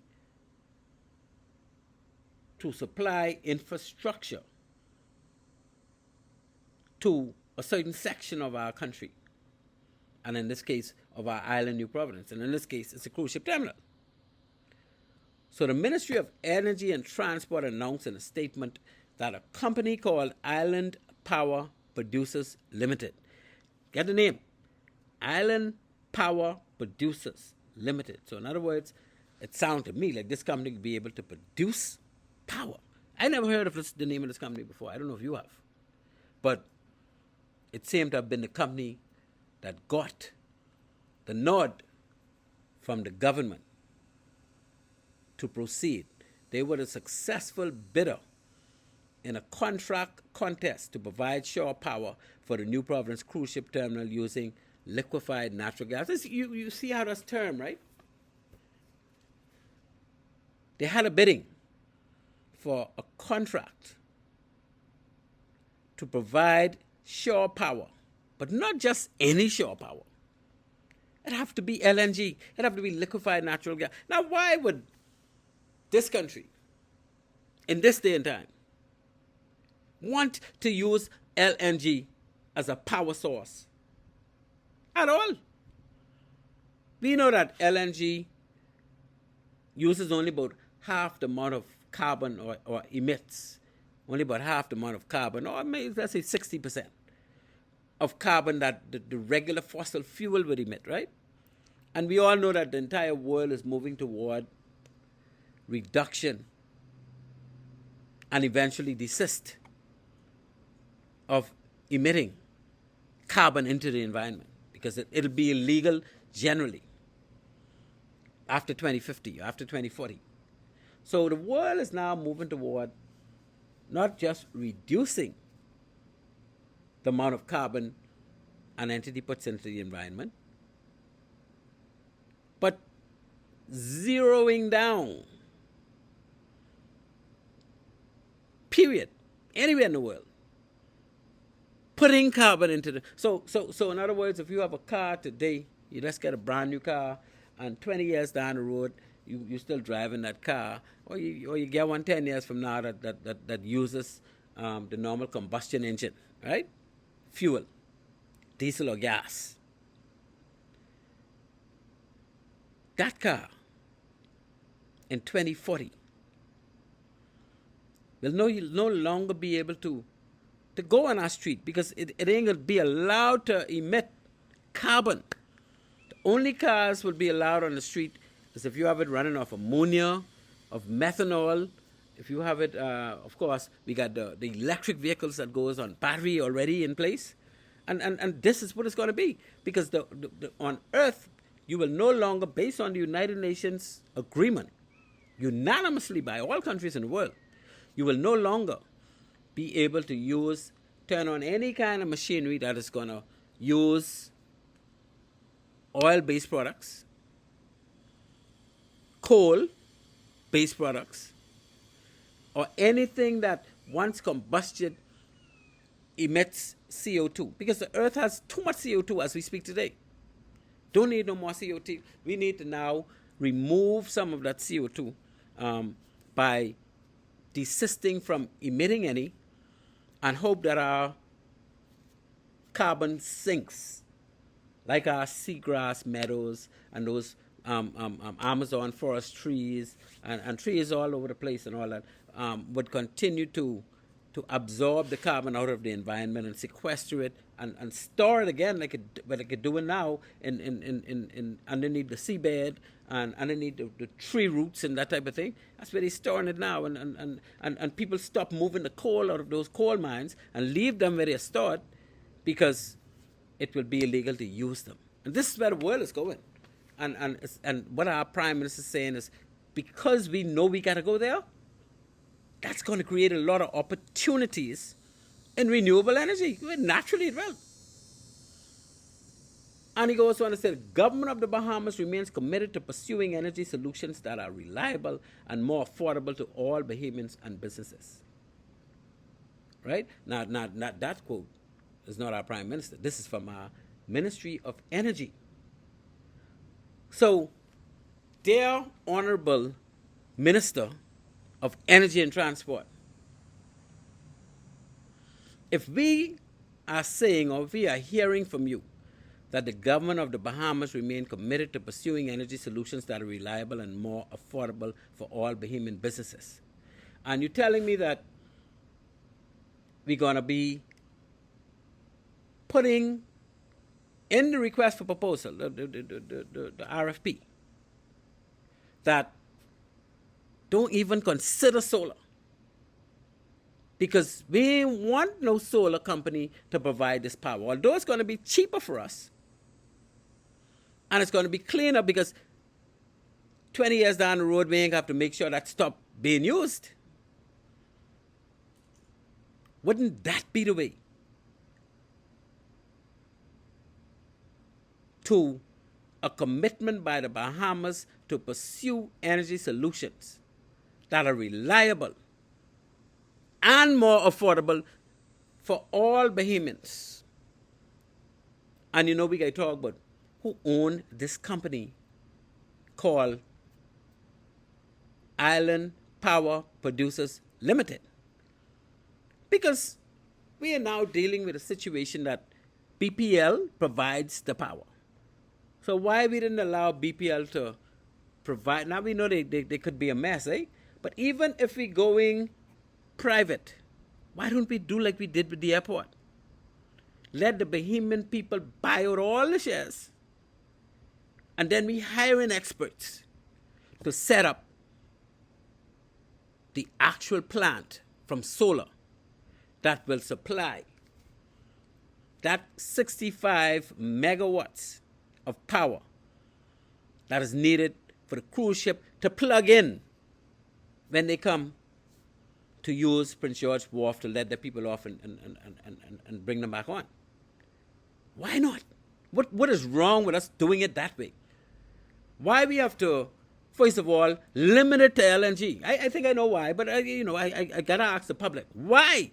to supply infrastructure to a certain section of our country. And in this case, of our island, New Providence. And in this case, it's a cruise ship terminal. So the Ministry of Energy and Transport announced in a statement that a company called Island Power Producers Limited, get the name, Island Power Producers Limited. So in other words, it sounds to me like this company could be able to produce power. I never heard of the name of this company before. I don't know if you have. But it seemed to have been the company that got the nod from the government to proceed. They were a successful bidder in a contract contest to provide shore power for the New Providence cruise ship terminal using liquefied natural gas. You see how that's termed, right? They had a bidding for a contract to provide shore power, but not just any shore power. It'd have to be LNG. It'd have to be liquefied natural gas. Now, why would this country, in this day and time, want to use LNG as a power source at all? We know that LNG uses only about half the amount of carbon or emits only about half the amount of carbon, or maybe let's say 60% of carbon that the regular fossil fuel would emit, right? And we all know that the entire world is moving toward reduction and eventually desist of emitting carbon into the environment, because it'll be illegal generally after 2050, after 2040. So the world is now moving toward not just reducing the amount of carbon an entity puts into the environment, but zeroing down, period, anywhere in the world, putting carbon into the... So in other words, if you have a car today, you just get a brand new car, and 20 years down the road, you're still driving that car, or you get one 10 years from now that uses the normal combustion engine, right? Fuel, diesel or gas. That car in 2040 will no longer be able to go on our street, because it ain't going to be allowed to emit carbon. The only cars will be allowed on the street is if you have it running off ammonia, of methanol. If you have it, of course, we got the electric vehicles that goes on battery already in place. And this is what it's going to be. Because on Earth, you will no longer, based on the United Nations agreement, unanimously by all countries in the world, you will no longer be able to turn on any kind of machinery that is going to use oil-based products, coal-based products, or anything that once combusted emits CO2. Because the Earth has too much CO2 as we speak today. Don't need no more CO2. We need to now remove some of that CO2 by desisting from emitting any, and hope that our carbon sinks, like our seagrass meadows and those Amazon forest trees and trees all over the place and all that would continue to absorb the carbon out of the environment and sequester it and store it again like it doing now in underneath the seabed and underneath the tree roots and that type of thing. That's where they're storing it now, and people stop moving the coal out of those coal mines and leave them where they're stored, because it will be illegal to use them. And this is where the world is going. And what our Prime Minister is saying is, because we know we got to go there, that's going to create a lot of opportunities in renewable energy. Naturally, it will. And he goes on to say, the government of the Bahamas remains committed to pursuing energy solutions that are reliable and more affordable to all Bahamians and businesses. Right? Now, that quote is not our Prime Minister. This is from our Ministry of Energy. So, dear Honorable Minister of Energy and Transport, if we are saying, or if we are hearing from you, that the government of the Bahamas remain committed to pursuing energy solutions that are reliable and more affordable for all Bahamian businesses, and you're telling me that we're going to be putting in the request for proposal, the RFP, that don't even consider solar, because we want no solar company to provide this power, although it's going to be cheaper for us and it's going to be cleaner, because 20 years down the road we ain't have to make sure that stop being used. Wouldn't that be the way to a commitment by the Bahamas to pursue energy solutions that are reliable and more affordable for all Bahamians? And you know, we got to talk about who own this company called Island Power Producers Limited. Because we are now dealing with a situation that BPL provides the power. So why we didn't allow BPL to provide? Now we know they could be a mess, eh? But even if we're going private, why don't we do like we did with the airport? Let the Bahamian people buy out all the shares. And then we hiring experts to set up the actual plant from solar that will supply that 65 megawatts of power that is needed for the cruise ship to plug in when they come to use Prince George Wharf to let the people off and bring them back on. Why not? What is wrong with us doing it that way? Why we have to, first of all, limit it to LNG? I think I know why, but I gotta ask the public. Why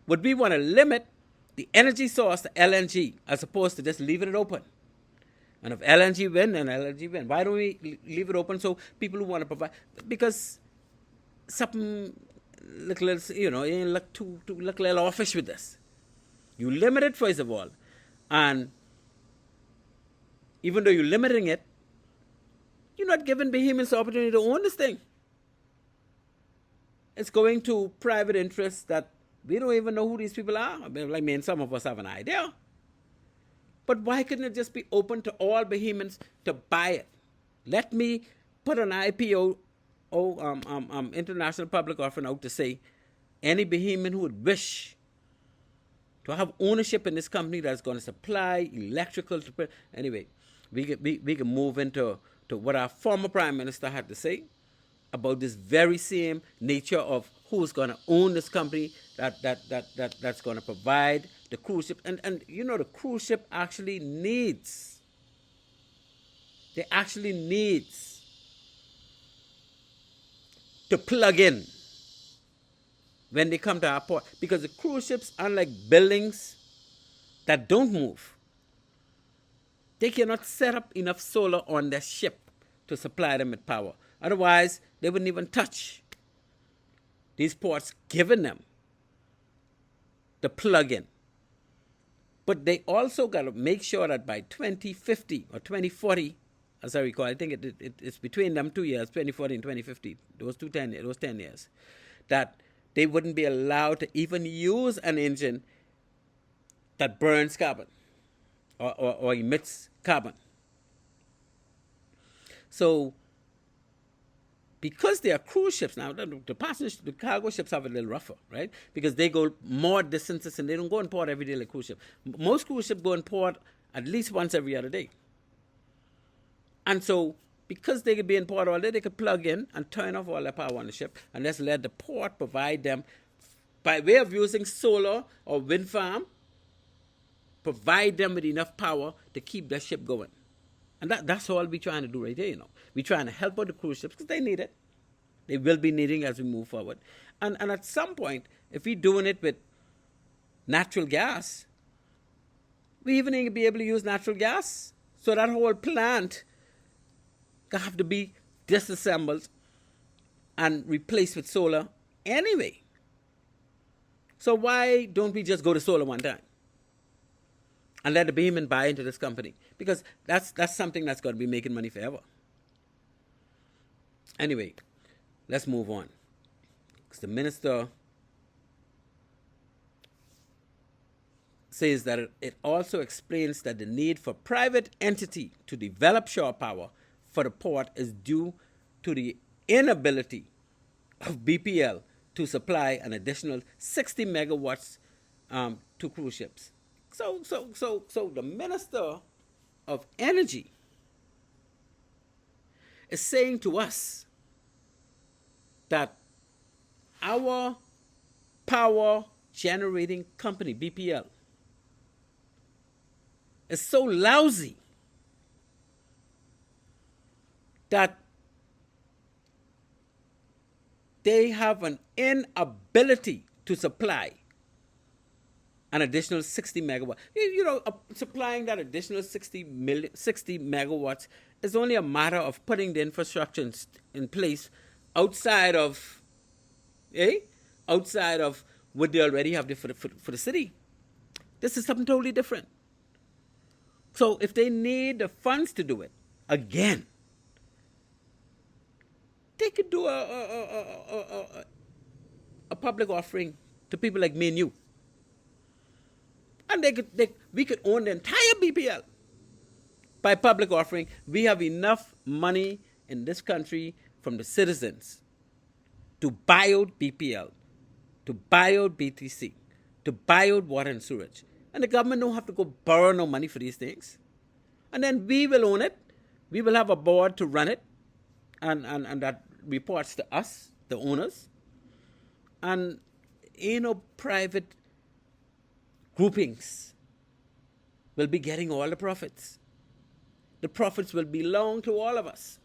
would we want to limit the energy source to LNG as opposed to just leaving it open? And if LNG win, then LNG win. Why don't we leave it open so people who want to provide? Because something look a little, you look look a little offish with this. You limit it first of all, and even though you're limiting it, you're not giving Bahamians the opportunity to own this thing. It's going to private interests that we don't even know who these people are. I mean, some of us have an idea. But why couldn't it just be open to all Bahamians to buy it? Let me put an IPO, international public offering out to say any Bahamian who would wish to have ownership in this company that's going to supply electrical. Anyway, we can move into what our former Prime Minister had to say about this very same nature of who's going to own this company that's going to provide the cruise ship. And the cruise ship actually needs to plug in when they come to our port. Because the cruise ships, unlike buildings that don't move, they cannot set up enough solar on their ship to supply them with power. Otherwise, they wouldn't even touch these ports giving them the plug-in. But they also got to make sure that by 2050 or 2040, as I recall, I think it's between them 2 years, 2040 and 2050, those 10 years, that they wouldn't be allowed to even use an engine that burns carbon or emits carbon. So, because they are cruise ships now, the cargo ships have a little rougher, right? Because they go more distances and they don't go in port every day like cruise ships. Most cruise ships go in port at least once every other day. And so, because they could be in port all day, they could plug in and turn off all their power on the ship and just let the port provide them, by way of using solar or wind farm, provide them with enough power to keep their ship going. And that's all we're trying to do right there, We're trying to help out the cruise ships because they need it. They will be needing as we move forward. And at some point, if we're doing it with natural gas, we even need to be able to use natural gas. So that whole plant can have to be disassembled and replaced with solar anyway. So why don't we just go to solar one time and let the Bahamian buy into this company? Because that's something that's going to be making money forever. Anyway, let's move on. Because the minister says that it also explains that the need for private entity to develop shore power for the port is due to the inability of BPL to supply an additional 60 megawatts to cruise ships. So the Minister of Energy is saying to us that our power generating company, BPL, is so lousy that they have an inability to supply an additional 60 megawatts. Supplying that additional 60 megawatts is only a matter of putting the infrastructure in place outside of what they already have for the city. This is something totally different. So if they need the funds to do it, again, they could do a public offering to people like me and you. And we could own the entire BPL by public offering. We have enough money in this country from the citizens to buy out BPL, to buy out BTC, to buy out water and sewage. And the government don't have to go borrow no money for these things. And then we will own it. We will have a board to run it, and that reports to us, the owners. And ain't no private groupings will be getting all the profits. The profits will belong to all of us.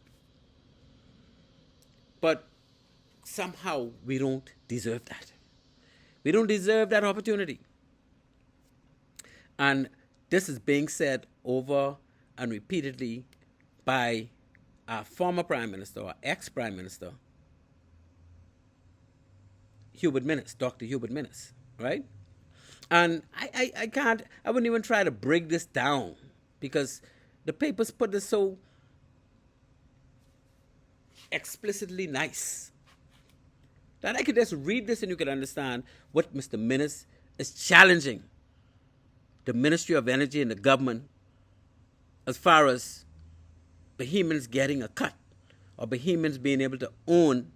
But somehow we don't deserve that. We don't deserve that opportunity. And this is being said over and repeatedly by our former Prime Minister, or ex-Prime Minister, Dr. Hubert Minnis, right? And I wouldn't even try to break this down because the papers put this so explicitly nice that I could just read this and you could understand what Mr. Minnis is challenging the Ministry of Energy and the government as far as Bahamians getting a cut or Bahamians being able to own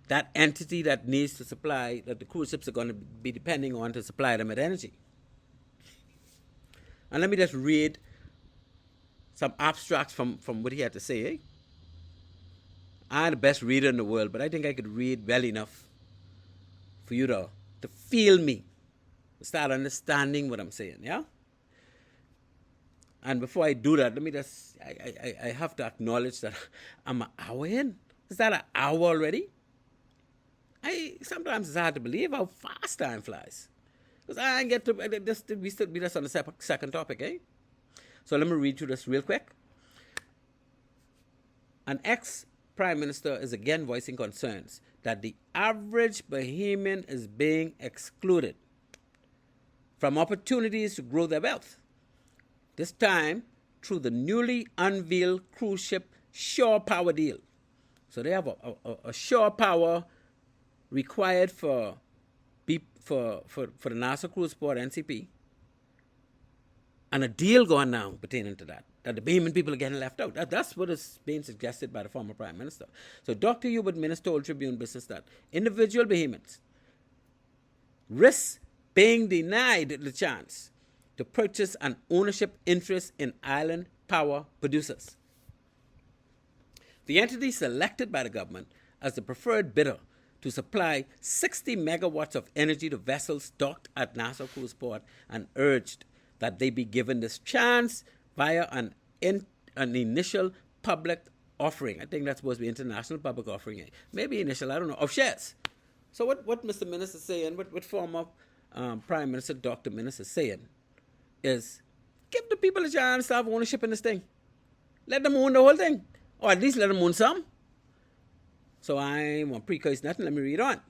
that entity that needs to supply, that the cruise ships are going to be depending on to supply them with energy. And let me just read some abstracts from what he had to say. I'm the best reader in the world, but I think I could read well enough for you to feel me, to start understanding what I'm saying, yeah? And before I do that, let me just, I have to acknowledge that I'm an hour in. Is that an hour already? Sometimes it's hard to believe how fast time flies. Because I get to, we still be just on the second topic, eh? So let me read through this real quick. An ex-Prime Minister is again voicing concerns that the average Bahamian is being excluded from opportunities to grow their wealth. This time through the newly unveiled cruise ship shore power deal. So they have a shore power required for the NASA Cruise Port NCP, and a deal going now pertaining to that the Bahamian people are getting left out. That's what is being suggested by the former Prime Minister. So Dr. Hubert Minnis told Tribune Business that individual Bahamians risk being denied the chance to purchase an ownership interest in island power producers. The entity selected by the government as the preferred bidder to supply 60 megawatts of energy to vessels docked at Nassau Cruise Port and urged that they be given this chance via an initial public offering. I think that's supposed to be international public offering. Maybe initial, I don't know, of shares. So what Mr. Minnis is saying, what former Prime Minister Dr. Minnis is saying is give the people a chance to have ownership in this thing. Let them own the whole thing. Or at least let them own some. So I won't precurse nothing. Let me read on.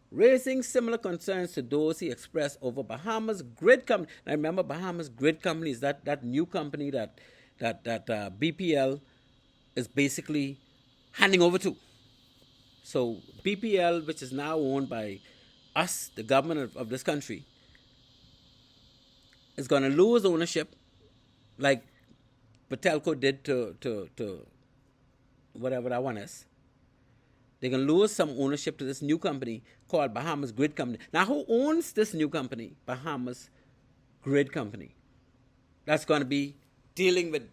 Raising similar concerns to those he expressed over Bahamas Grid Company. Now remember, Bahamas Grid Company is that new company that BPL is basically handing over to. So BPL, which is now owned by us, the government of this country, is going to lose ownership like Patelco did to whatever that one is. They're going to lose some ownership to this new company called Bahamas Grid Company. Now, who owns this new company, Bahamas Grid Company? That's going to be dealing with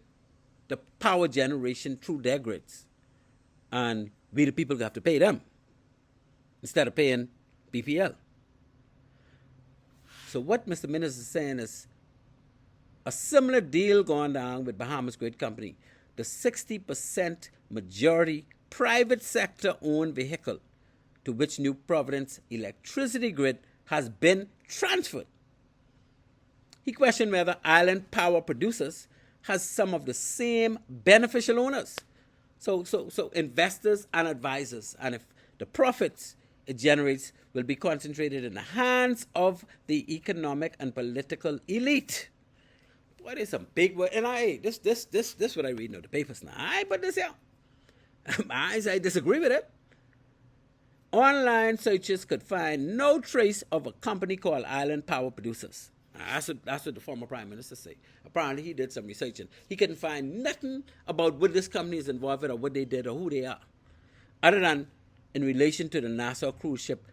the power generation through their grids. And we, the people, have to pay them instead of paying BPL. So what Mr. Minnis is saying is a similar deal going down with Bahamas Grid Company. The 60% majority private sector-owned vehicle to which New Providence electricity grid has been transferred. He questioned whether island power producers has some of the same beneficial owners. So investors and advisors. And if the profits it generates will be concentrated in the hands of the economic and political elite. Boy, there's some big word. And this what I read in the papers now. I put this here. I disagree with it. Online searches could find no trace of a company called Island Power Producers. That's what the former Prime Minister said. Apparently, he did some research and he couldn't find nothing about what this company is involved in or what they did or who they are, other than in relation to the Nassau cruise ship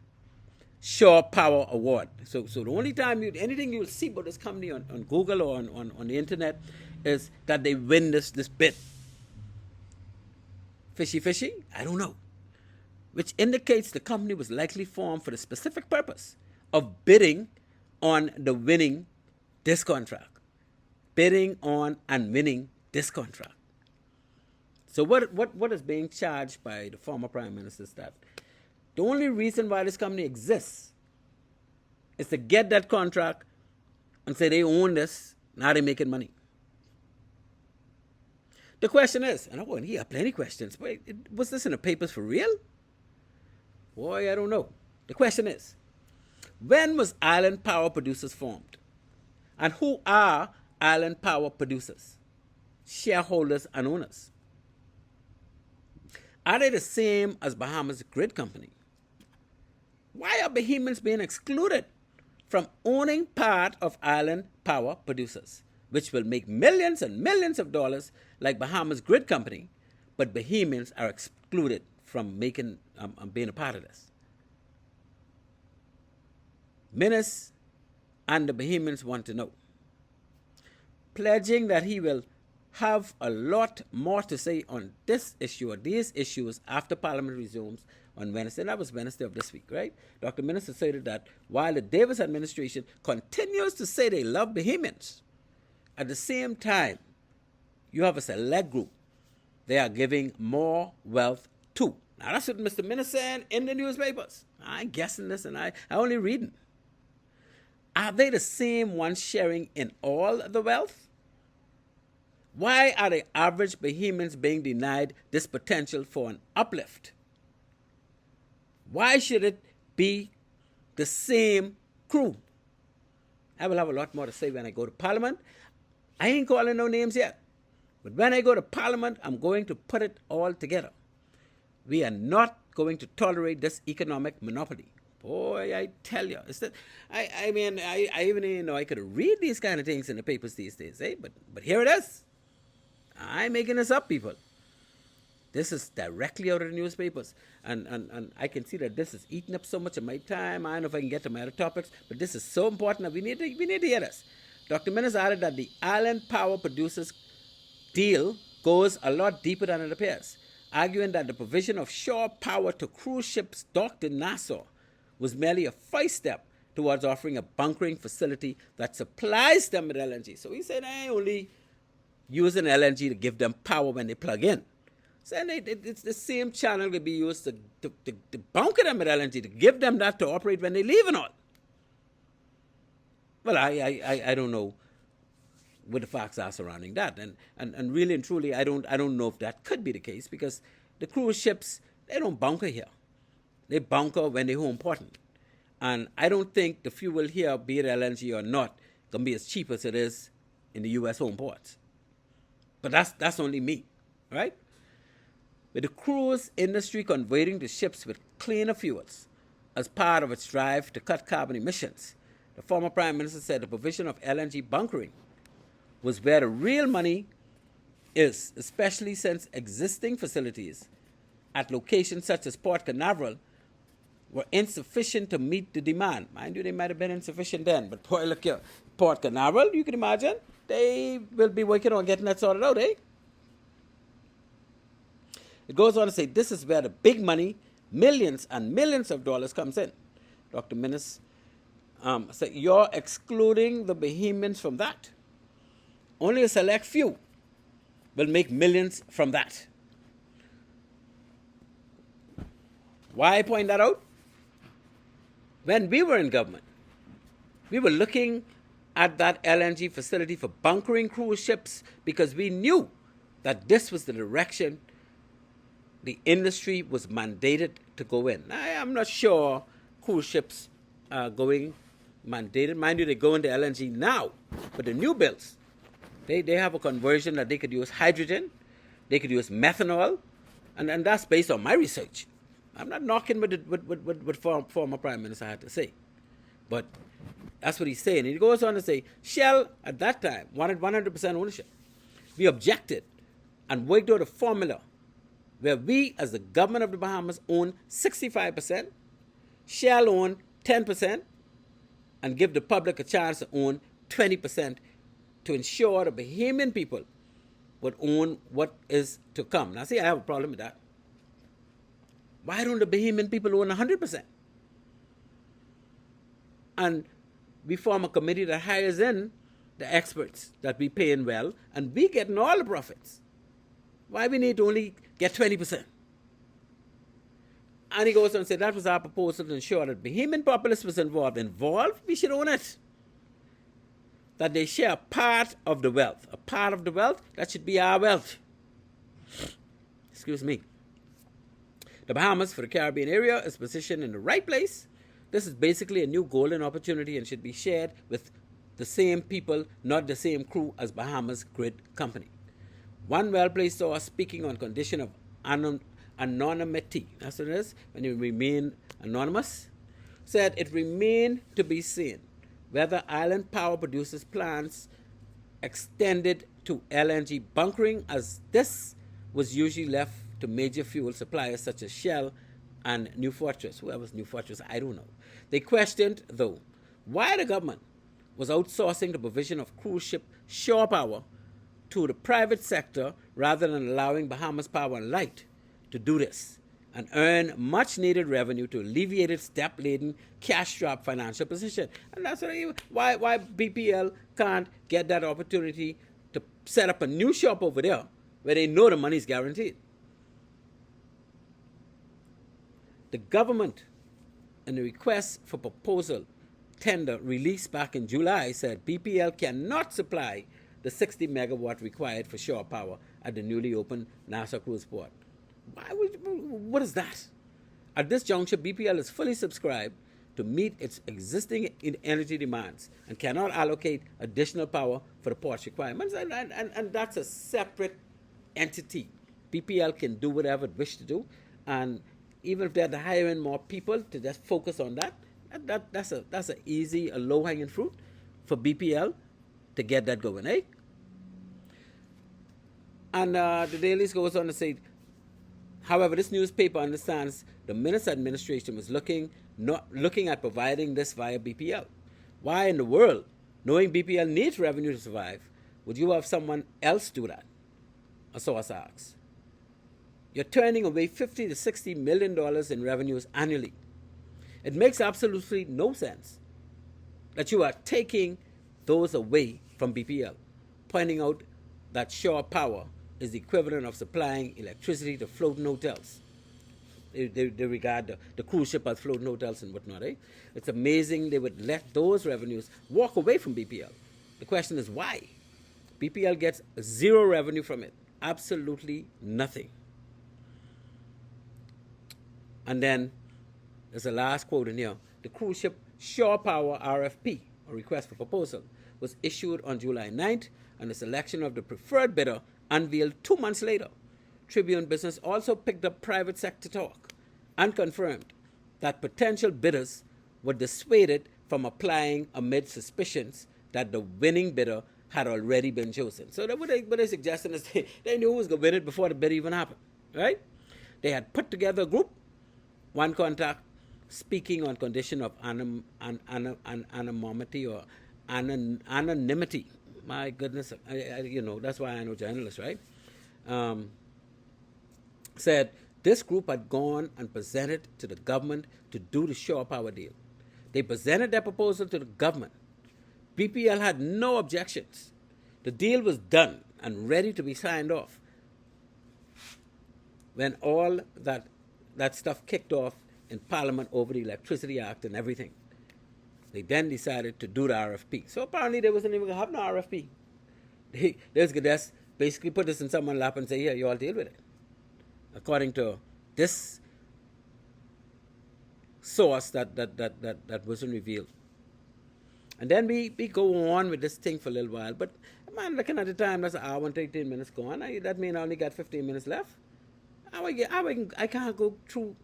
Shore Power Award. So the only time anything you'll see about this company on Google or on the internet is that they win this bid. Fishy? I don't know. Which indicates the company was likely formed for the specific purpose of bidding on the winning this contract. Bidding on and winning this contract. So what is being charged by the former Prime Minister is that the only reason why this company exists is to get that contract and say they own this, now they're making money. The question is, and I want to hear plenty of questions, but was this in the papers for real? Boy, I don't know. The question is, when was Island Power Producers formed? And who are Island Power Producers? Shareholders and owners. Are they the same as Bahamas Grid Company? Why are Bahamians being excluded from owning part of Island Power Producers, which will make millions and millions of dollars like Bahamas Grid Company, but Bahamians are excluded from being a part of this? Menace and the Bahamians want to know. Pledging that he will have a lot more to say on this issue or these issues after Parliament resumes on Wednesday. That was Wednesday of this week, right? Dr. Minister stated that while the Davis administration continues to say they love Bahamians, at the same time, you have a select group they are giving more wealth to. Now, that's what Mr. Minister said in the newspapers. I ain't guessing this, and I only reading. Are they the same ones sharing in all the wealth? Why are the average Bahamians being denied this potential for an uplift? Why should it be the same crew? I will have a lot more to say when I go to Parliament. I ain't calling no names yet. But when I go to Parliament, I'm going to put it all together. We are not going to tolerate this economic monopoly. Boy, I tell you. I mean, I even didn't know I could read these kind of things in the papers these days, eh? But here it is. I'm making this up, people. This is directly out of the newspapers. And I can see that this is eating up so much of my time. I don't know if I can get to my other topics, but this is so important that we need to hear this. Dr. Menace added that the Island Power Producers deal goes a lot deeper than it appears, arguing that the provision of shore power to cruise ships docked in Nassau was merely a first step towards offering a bunkering facility that supplies them with LNG. So he said, I only using LNG to give them power when they plug in. So it's the same channel to be used to bunker them with LNG, to give them that to operate when they leave and all. Well, I don't know what the facts are surrounding that. And really and truly, I don't know if that could be the case, because the cruise ships, they don't bunker here. They bunker when they're home important. And I don't think the fuel here, be it LNG or not, going to be as cheap as it is in the U.S. home ports. But that's only me, right? With the cruise industry converting to ships with cleaner fuels as part of its drive to cut carbon emissions, the former Prime Minister said the provision of LNG bunkering was where the real money is, especially since existing facilities at locations such as Port Canaveral were insufficient to meet the demand. Mind you, they might have been insufficient then, but boy, look here, Port Canaveral, you can imagine, they will be working on getting that sorted out, eh? It goes on to say this is where the big money, millions and millions of dollars, comes in. Dr. Menace said, you're excluding the Bahamians from that. Only a select few will make millions from that. Why I point that out? When we were in government, we were looking at that LNG facility for bunkering cruise ships because we knew that this was the direction the industry was mandated to go in. I am not sure cruise ships are going mandated. Mind you, they go into LNG now, but the new builds, they have a conversion that they could use hydrogen, they could use methanol, and that's based on my research. I'm not knocking what former Prime Minister had to say, but that's what he's saying. And he goes on to say, Shell at that time wanted 100% ownership. We objected and worked out a formula where we, as the government of the Bahamas, own 65%, Shell own 10%, and give the public a chance to own 20% to ensure the Bahamian people would own what is to come. Now, see, I have a problem with that. Why don't the Bahamian people own 100%? And we form a committee that hires in the experts that we paying well, and we getting all the profits. Why we need to only get 20%? And he goes on and said that was our proposal to ensure that Bahamian populace was involved. We should own it. That they share a part of the wealth. A part of the wealth, that should be our wealth. Excuse me. The Bahamas for the Caribbean area is positioned in the right place. This is basically a new golden opportunity and should be shared with the same people, not the same crew as Bahamas Grid Company. One well-placed source speaking on condition of anonymity, that's what it is, when you remain anonymous, said it remained to be seen whether Island Power produces plans extended to LNG bunkering, as this was usually left to major fuel suppliers such as Shell and New Fortress. Whoever's New Fortress, I don't know. They questioned, though, why the government was outsourcing the provision of cruise ship shore power to the private sector rather than allowing Bahamas Power and Light to do this and earn much-needed revenue to alleviate its debt-laden, cash-strapped financial position. And that's why BPL can't get that opportunity to set up a new shop over there where they know the money's guaranteed. The government, in the request for proposal tender released back in July, said BPL cannot supply the 60 megawatt required for shore power at the newly opened Nassau Cruise Port. What is that? At this juncture, BPL is fully subscribed to meet its existing energy demands and cannot allocate additional power for the port's requirements, and that's a separate entity. BPL can do whatever it wishes to do, and even if they had to hire in more people to just focus on that's a easy, a low-hanging fruit for BPL to get that going, eh? And the Dailies goes on to say, however, this newspaper understands the Minister administration was looking at providing this via BPL. Why in the world, knowing BPL needs revenue to survive, would you have someone else do that? A source asks. You're turning away $50 to $60 million in revenues annually. It makes absolutely no sense that you are taking those away from BPL, pointing out that shore power is the equivalent of supplying electricity to floating hotels. They regard the cruise ship as floating hotels and whatnot. Eh? It's amazing they would let those revenues walk away from BPL. The question is why? BPL gets zero revenue from it. Absolutely nothing. And then there's a last quote in here. The cruise ship shore power RFP, a request for proposal, was issued on July 9th, and the selection of the preferred bidder unveiled 2 months later. Tribune Business also picked up private sector talk and confirmed that potential bidders were dissuaded from applying amid suspicions that the winning bidder had already been chosen. So what they're suggesting is they knew who was going to win it before the bid even happened, right? They had put together a group, one contact speaking on condition of anonymity or anonymity. My goodness, that's why I know journalists, right? Said this group had gone and presented to the government to do the shore power deal. They presented their proposal to the government. BPL had no objections. The deal was done and ready to be signed off when all that stuff kicked off in Parliament over the Electricity Act and everything. They then decided to do the RFP. So apparently they wasn't even going to have no RFP. They just basically put this in someone's lap and say, here, you all deal with it. according to this source that wasn't revealed. And then we go on with this thing for a little while. But man, looking at the time, that's an hour and 18 minutes gone. That means I only got 15 minutes left. I can't go through.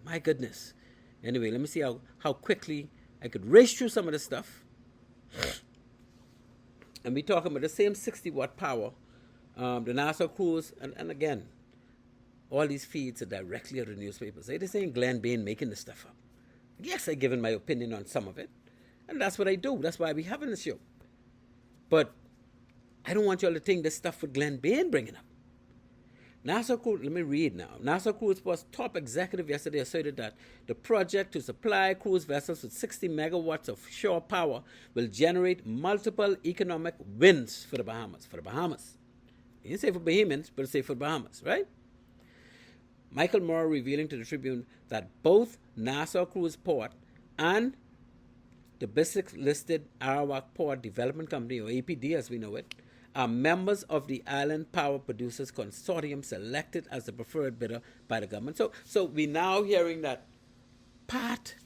My goodness. Anyway, let me see how quickly I could race through some of this stuff. And we talking about the same 60-watt power, the NASA cruise, and again, all these feeds are directly out of the newspapers. This ain't Glenn Bain making this stuff up. Yes, I've given my opinion on some of it, and that's what I do. That's why we having the show. But I don't want y'all to think this stuff with Glenn Bain bringing up. NASA cruise, let me read now. NASA Cruise Port's top executive yesterday asserted that the project to supply cruise vessels with 60 megawatts of shore power will generate multiple economic wins for the Bahamas. For the Bahamas. He didn't say for Bahamians, but he said for Bahamas, right? Michael Moore revealing to the Tribune that both NASA Cruise Port and the BISIC-listed Arawak Port Development Company, or APD as we know it, are members of the Island Power Producers Consortium selected as the preferred bidder by the government. So we're now hearing that part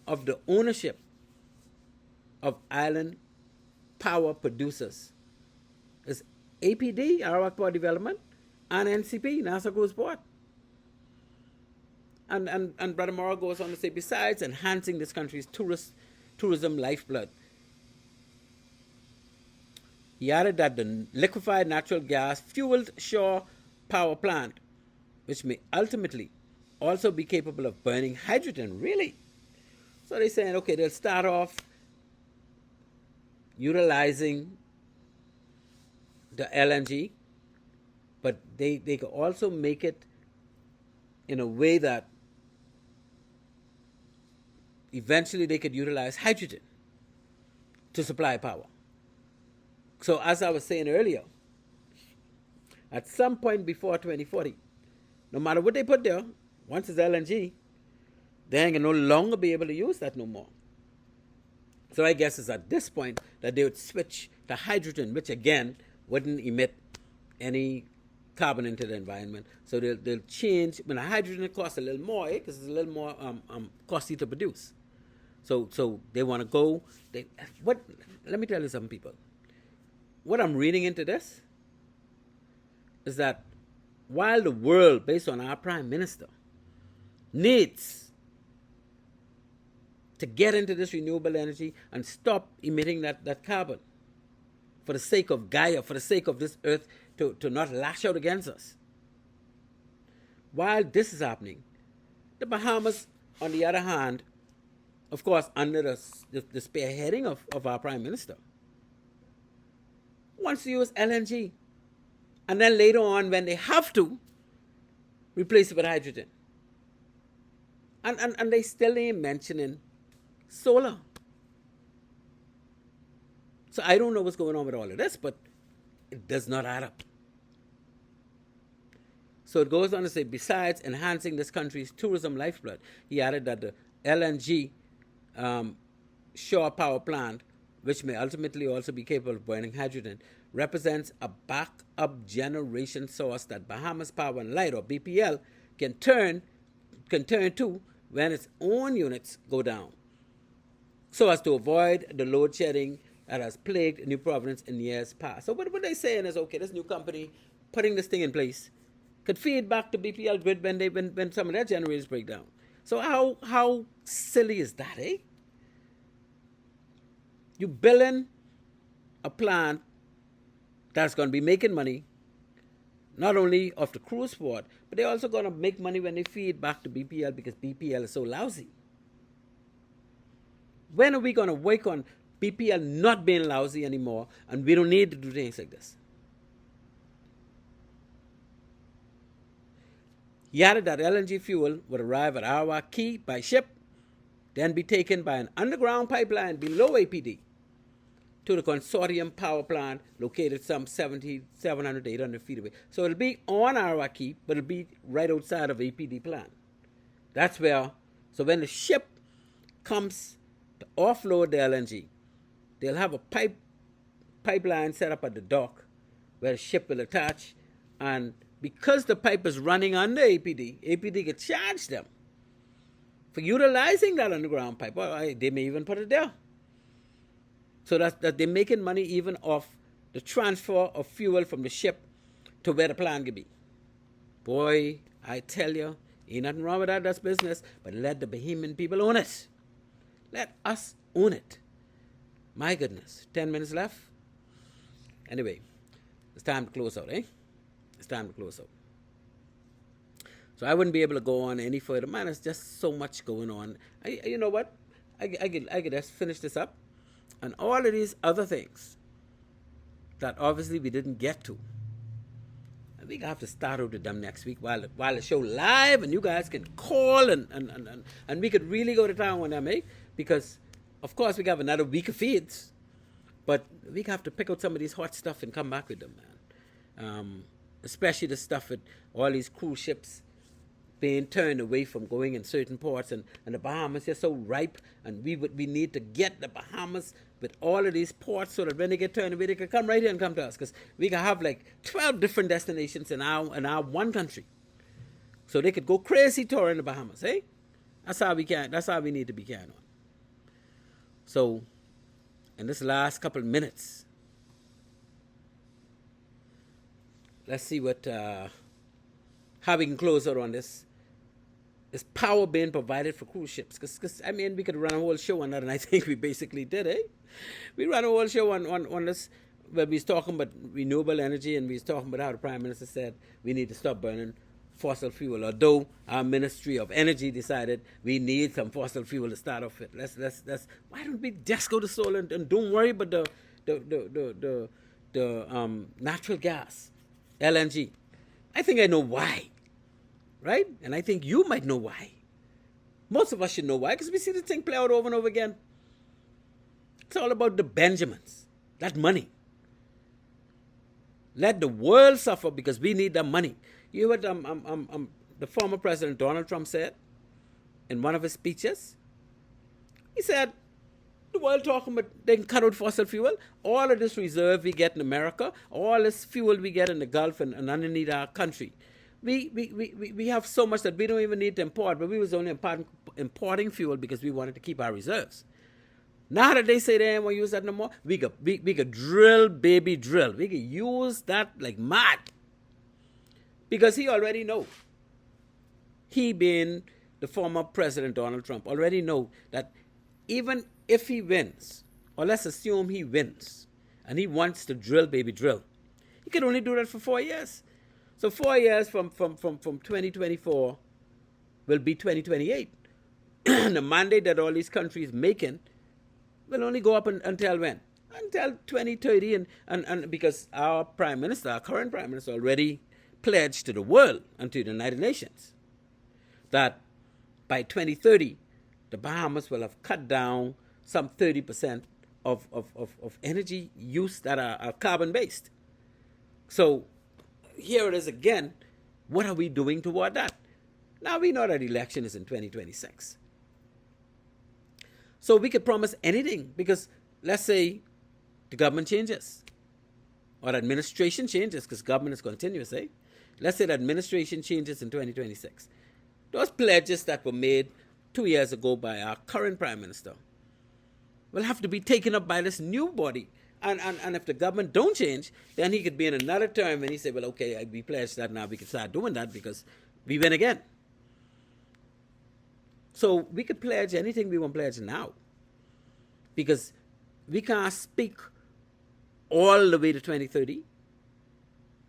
of the ownership of Island Power Producers is APD, Arawak Port Development, and NCP, NASA Cruise Port. And Brother Morrow goes on to say, besides enhancing this country's tourism lifeblood, he added that the liquefied natural gas fueled shore power plant, which may ultimately also be capable of burning hydrogen, really. So they're saying, okay, they'll start off utilizing the LNG, but they could also make it in a way that eventually they could utilize hydrogen to supply power. So as I was saying earlier, at some point before 2040, no matter what they put there, once it's LNG, they ain't gonna no longer be able to use that no more. So I guess it's at this point that they would switch to hydrogen, which again wouldn't emit any carbon into the environment. So they'll change. When hydrogen costs a little more, because it's a little more costly to produce. So they want to go. Let me tell you something, people. What I'm reading into this is that while the world, based on our Prime Minister, needs to get into this renewable energy and stop emitting that carbon for the sake of Gaia, for the sake of this earth to not lash out against us. While this is happening, the Bahamas, on the other hand, of course, under the spearheading of our Prime Minister, wants to use LNG. And then later on, when they have to, replace it with hydrogen. And they still ain't mentioning solar. So I don't know what's going on with all of this, but it does not add up. So it goes on to say, besides enhancing this country's tourism lifeblood, he added that the LNG shore power plant, which may ultimately also be capable of burning hydrogen, represents a backup generation source that Bahamas Power and Light, or BPL, can turn to when its own units go down, so as to avoid the load shedding that has plagued New Providence in years past. So what they're saying is, okay, this new company putting this thing in place could feed back to BPL grid when some of their generators break down. So how silly is that, eh? You building a plant that's going to be making money, not only off the cruise port, but they're also going to make money when they feed back to BPL because BPL is so lousy. When are we going to work on BPL not being lousy anymore, and we don't need to do things like this? He added that LNG fuel would arrive at Arawak Key by ship, then be taken by an underground pipeline below APD to the consortium power plant located some 700 to 800 feet away. So it'll be on Arawak Key, but it'll be right outside of APD plant. That's where, so when the ship comes to offload the LNG, they'll have a pipeline set up at the dock where the ship will attach, and because the pipe is running under APD could charge them for utilizing that underground pipe. Or they may even put it there. So that they're making money even off the transfer of fuel from the ship to where the plant could be. Boy, I tell you, ain't nothing wrong with that. That's business. But let the Bahamian people own it. Let us own it. My goodness, 10 minutes left. Anyway, it's time to close out, eh? It's time to close out. So I wouldn't be able to go on any further. Man, there's just so much going on. You know what? I could just finish this up. And all of these other things that obviously we didn't get to, I think I have to start out with them next week while the show live, and you guys can call and we could really go to town on them, eh? Because, of course, we have another week of feeds, but we have to pick out some of these hot stuff and come back with them, man. Especially the stuff with all these cruise ships being turned away from going in certain ports, and the Bahamas are so ripe, and we need to get the Bahamas with all of these ports so that when they get turned away, they can come right here and come to us, because we can have like 12 different destinations in our one country, so they could go crazy touring the Bahamas, eh? That's how we need to be carrying on. So, in this last couple of minutes, let's see how we can close out on this. Is power being provided for cruise ships? Because I mean, we could run a whole show on that, and I think we basically did, eh? We ran a whole show on this, where we was talking about renewable energy, and we was talking about how the Prime Minister said we need to stop burning fossil fuel. Although our Ministry of Energy decided we need some fossil fuel to start off with. Let's why don't we just go to solar and don't worry about the natural gas, LNG? I think I know why. Right? And I think you might know why. Most of us should know why, because we see the thing play out over and over again. It's all about the Benjamins, that money. Let the world suffer because we need that money. You heard what the former President Donald Trump said in one of his speeches? He said, the world talking about they can cut out fossil fuel. All of this reserve we get in America, all this fuel we get in the Gulf and underneath our country, we have so much that we don't even need to import, but we was only importing fuel because we wanted to keep our reserves. Now that they say they ain't want to use that no more, we could drill, baby, drill. We could use that like mad. Because he already know. He being the former President Donald Trump already know that even if he wins, or let's assume he wins, and he wants to drill, baby, drill, he could only do that for 4 years. So 4 years from 2024 will be 2028. The mandate that all these countries making will only go up until when? Until 2030, and because our Prime Minister, our current Prime Minister, already pledged to the world and to the United Nations that by 2030, the Bahamas will have cut down some 30% of energy use that are carbon-based. So here it is again. What are we doing toward that? Now we know that election is in 2026. So we could promise anything because let's say the government changes or the administration changes, because government is continuous, eh? Let's say the administration changes in 2026. Those pledges that were made 2 years ago by our current Prime Minister will have to be taken up by this new body. And if the government don't change, then he could be in another term and he said, well, okay, we pledged that, now we can start doing that because we win again. So we could pledge anything we want to pledge now because we can't speak all the way to 2030.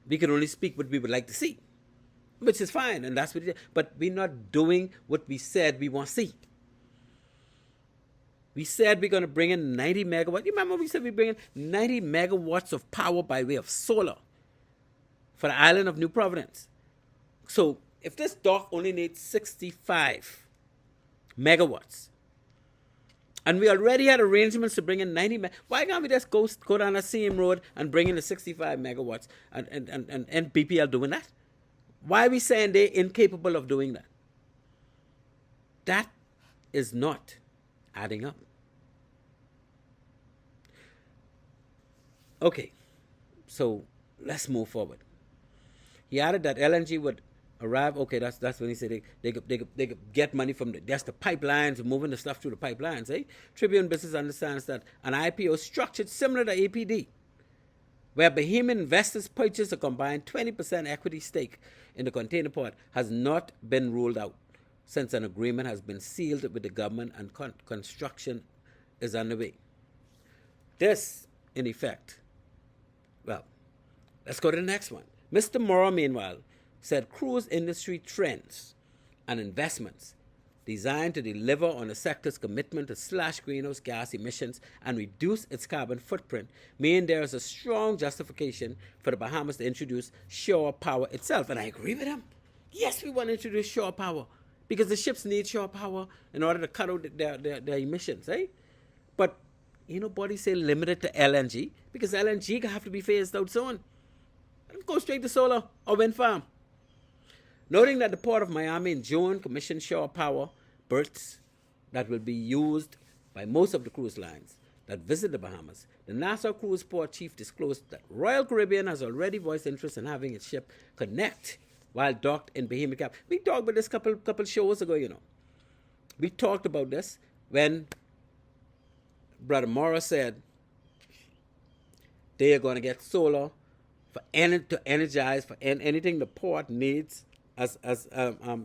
We can only speak what we would like to see, which is fine, and that's what it is. But we're not doing what we said we want to see. We said we're going to bring in 90 megawatts. You remember we said we bring in 90 megawatts of power by way of solar for the island of New Providence. So if this dock only needs 65 megawatts, and we already had arrangements to bring in 90 megawatts, why can't we just go down the same road and bring in the 65 megawatts and NPPL doing that? Why are we saying they're incapable of doing that? That is not adding up. Okay, so let's move forward. He added that LNG would arrive. Okay, that's when he said they could get money from that's the pipelines, moving the stuff through the pipelines. Tribune Business understands that an IPO structured similar to APD, where Bahamian investors purchase a combined 20% equity stake in the container port, has not been ruled out since an agreement has been sealed with the government and construction is underway. This, in effect, well, let's go to the next one. Mr. Morrow, meanwhile, said cruise industry trends and investments designed to deliver on the sector's commitment to slash greenhouse gas emissions and reduce its carbon footprint mean there is a strong justification for the Bahamas to introduce shore power itself. And I agree with him. Yes, we want to introduce shore power because the ships need shore power in order to cut out their emissions. But, body say limited to LNG because LNG have to be phased out soon. Go straight to solar or wind farm. Noting that the Port of Miami in June commissioned shore power berths that will be used by most of the cruise lines that visit the Bahamas, the Nassau Cruise Port chief disclosed that Royal Caribbean has already voiced interest in having its ship connect while docked in Bahamian Cap. We talked about this couple shows ago, We talked about this when Brother Morris said they are going to get solar to energize for anything the port needs as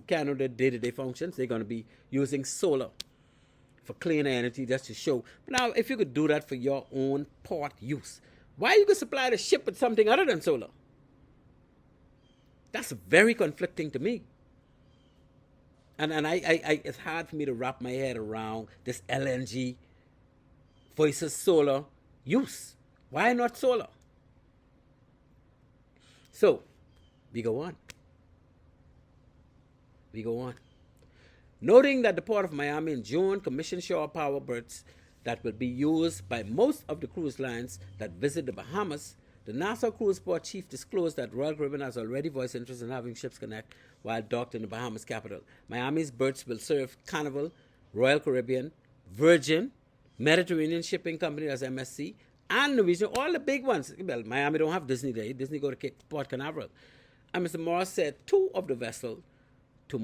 kind of their day-to-day functions. They're going to be using solar for clean energy just to show. But now, if you could do that for your own port use, why you could supply the ship with something other than solar? That's very conflicting to me. And I it's hard for me to wrap my head around this LNG versus solar use. Why not solar? So, we go on. Noting that the Port of Miami in June commissioned shore power berths that will be used by most of the cruise lines that visit the Bahamas, the Nassau Cruise Port chief disclosed that Royal Caribbean has already voiced interest in having ships connect while docked in the Bahamas capital. Miami's berths will serve Carnival, Royal Caribbean, Virgin, Mediterranean Shipping Company as MSC, and Norwegian, all the big ones. Well, Miami don't have Disney there. Disney go to Port Canaveral. And Mr. Morris said two of the vessels to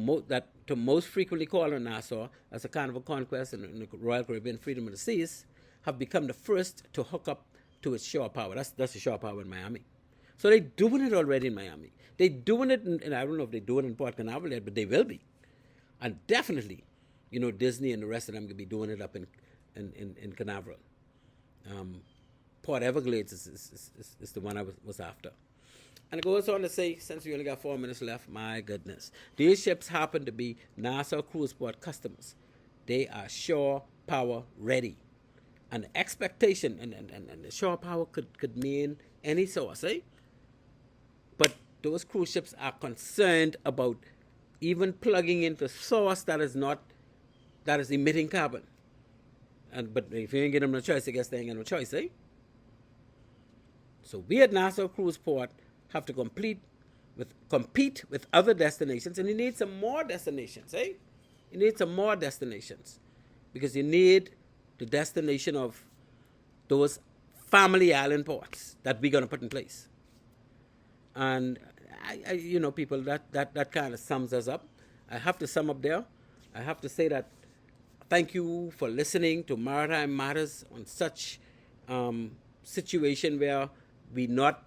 most frequently call on Nassau as the Carnival Conquest and the Royal Caribbean Freedom of the Seas have become the first to hook up to its shore power. That's the shore power in Miami. So they're doing it already in Miami. They're doing it, and I don't know if they do it in Port Canaveral yet, but they will be. And definitely, Disney and the rest of them could be doing it up in Canaveral. Port Everglades is the one I was after. And it goes on to say, since we only got 4 minutes left, my goodness. These ships happen to be Nassau Cruise Port customers. They are shore power ready. And the expectation, and the shore power could mean any source, But those cruise ships are concerned about even plugging into a source that is emitting carbon. But if you ain't give them no choice, I guess they ain't got no choice, So we at Nassau Cruise Port have to compete with other destinations, and you need some more destinations, You need some more destinations because you need the destination of those family island ports that we're going to put in place. And people, that kind of sums us up. I have to sum up there. I have to say that thank you for listening to Maritime Matters on such situation where we not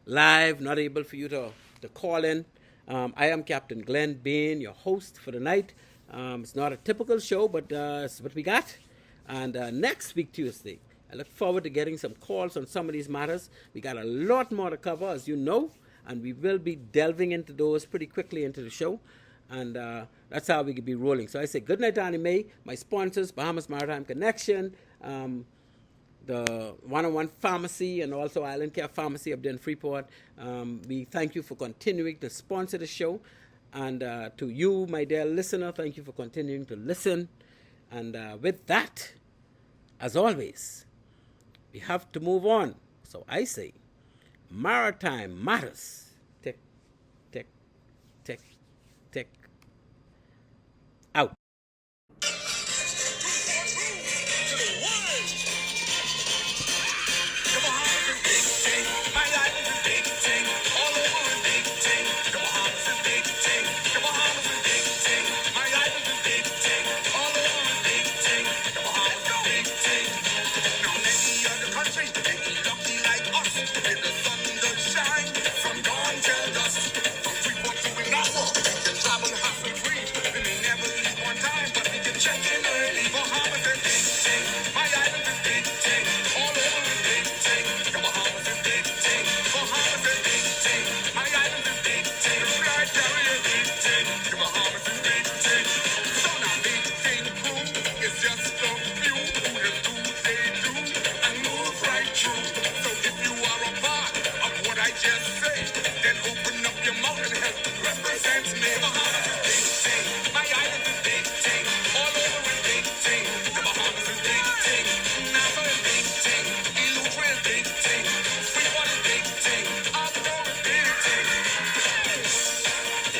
live, not able for you to call in. I am Captain Glenn Bain, your host for the night. It's not a typical show, but it's what we got. And next week, Tuesday, I look forward to getting some calls on some of these matters. We got a lot more to cover, as you know, and we will be delving into those pretty quickly into the show. And that's how we could be rolling. So I say good night, Annie Mae, my sponsors, Bahamas Maritime Connection, the 101 Pharmacy, and also Island Care Pharmacy up there in Freeport. We thank you for continuing to sponsor the show. And to you, my dear listener, thank you for continuing to listen. And with that, as always, we have to move on. So I say, Maritime Matters. Tick, tick, tick, tick. Out. My life is a big thing, all over a big thing. The Bahamas is big thing. So now big thing crew is just a few who just do they do and move right through. So if you are a part of what I just said, then open up your mouth and help represent me. The Bahamas is big thing. My island is big thing. All over is big thing. The Bahamas is big thing. Nassau is big thing. Eleuthera is big thing. Freeport is big thing. Offshore is big thing.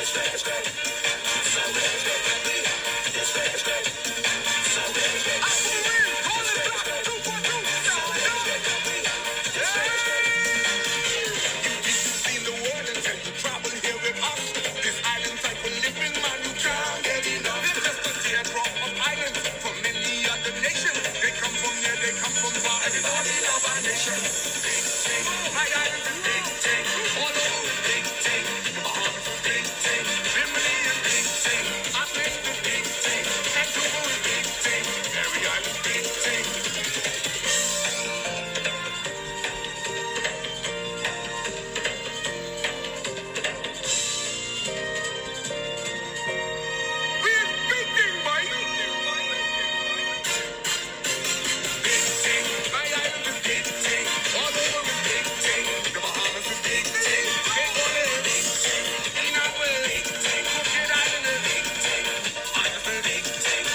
It's very great. So very great. It's very great. So very great. I'm for real. Call it back. 242. It's very great. You've seen the world and tend to travel here with us. This island type of living, man, you can't get enough. It's just a teardrop of islands from many other nations. They come from here, they come from far. Everybody love our nation. Big thing. My island is big thing. All over is big thing. The Bahamas is big thing. Bimini is big thing. Atlas is big thing. Antigua is big thing. Every island is big thing. We're big thing, boy. Big thing. My island is big thing. All over is big thing. The Bahamas is big thing. Big one is big thing. Inagua is big thing. Crooked Island is big thing. Island is big thing.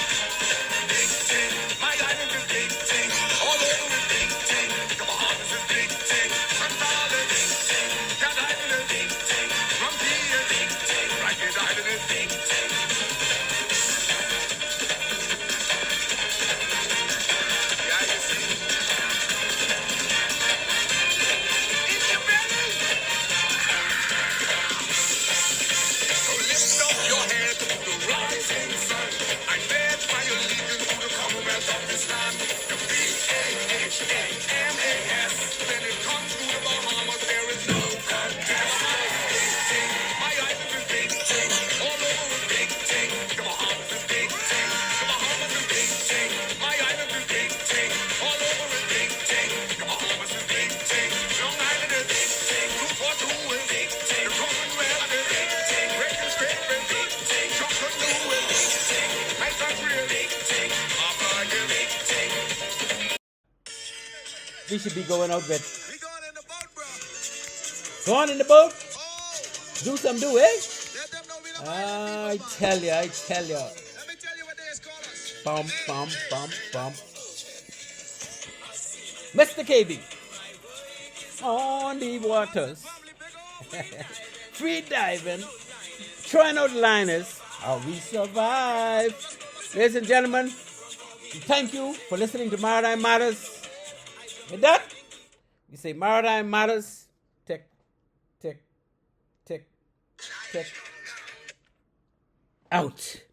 Big thing. My island is big thing. All over is big thing. The Bahamas is big thing. Santal is big thing. Cat Island is big thing. Rumpy is big thing. Rikers Island is big thing. Yeah, you see. In your belly. So lift up your head to the rising sun. I pledge my allegiance to the Commonwealth of this land. The BAHAMAS. When it comes to the Bahamas, there is no contest. Big thing. My island is big thing. All over is big thing. The Bahamas is big thing. The Bahamas is big thing. My island is big thing. All over is big thing. The Bahamas is big thing. Long Island is big thing. 242 is big thing. The Commonwealth is big thing. Reagan Strait is big thing. Johnson is big thing. My country is big thing. My flag is big thing. We should be going out with. We going in the boat, bro. Going in the boat? Oh, Do some do, eh? let them know we don't I tell ya. Let me tell you what they call us. Bum, bum, bum, bum. Mr. KB. On the waters. Free diving. Trying out liners. How we survive. Ladies and gentlemen, thank you for listening to Maritime Matters. With that, we say Maritime Matters. Tick, tick, tick, tick. Out.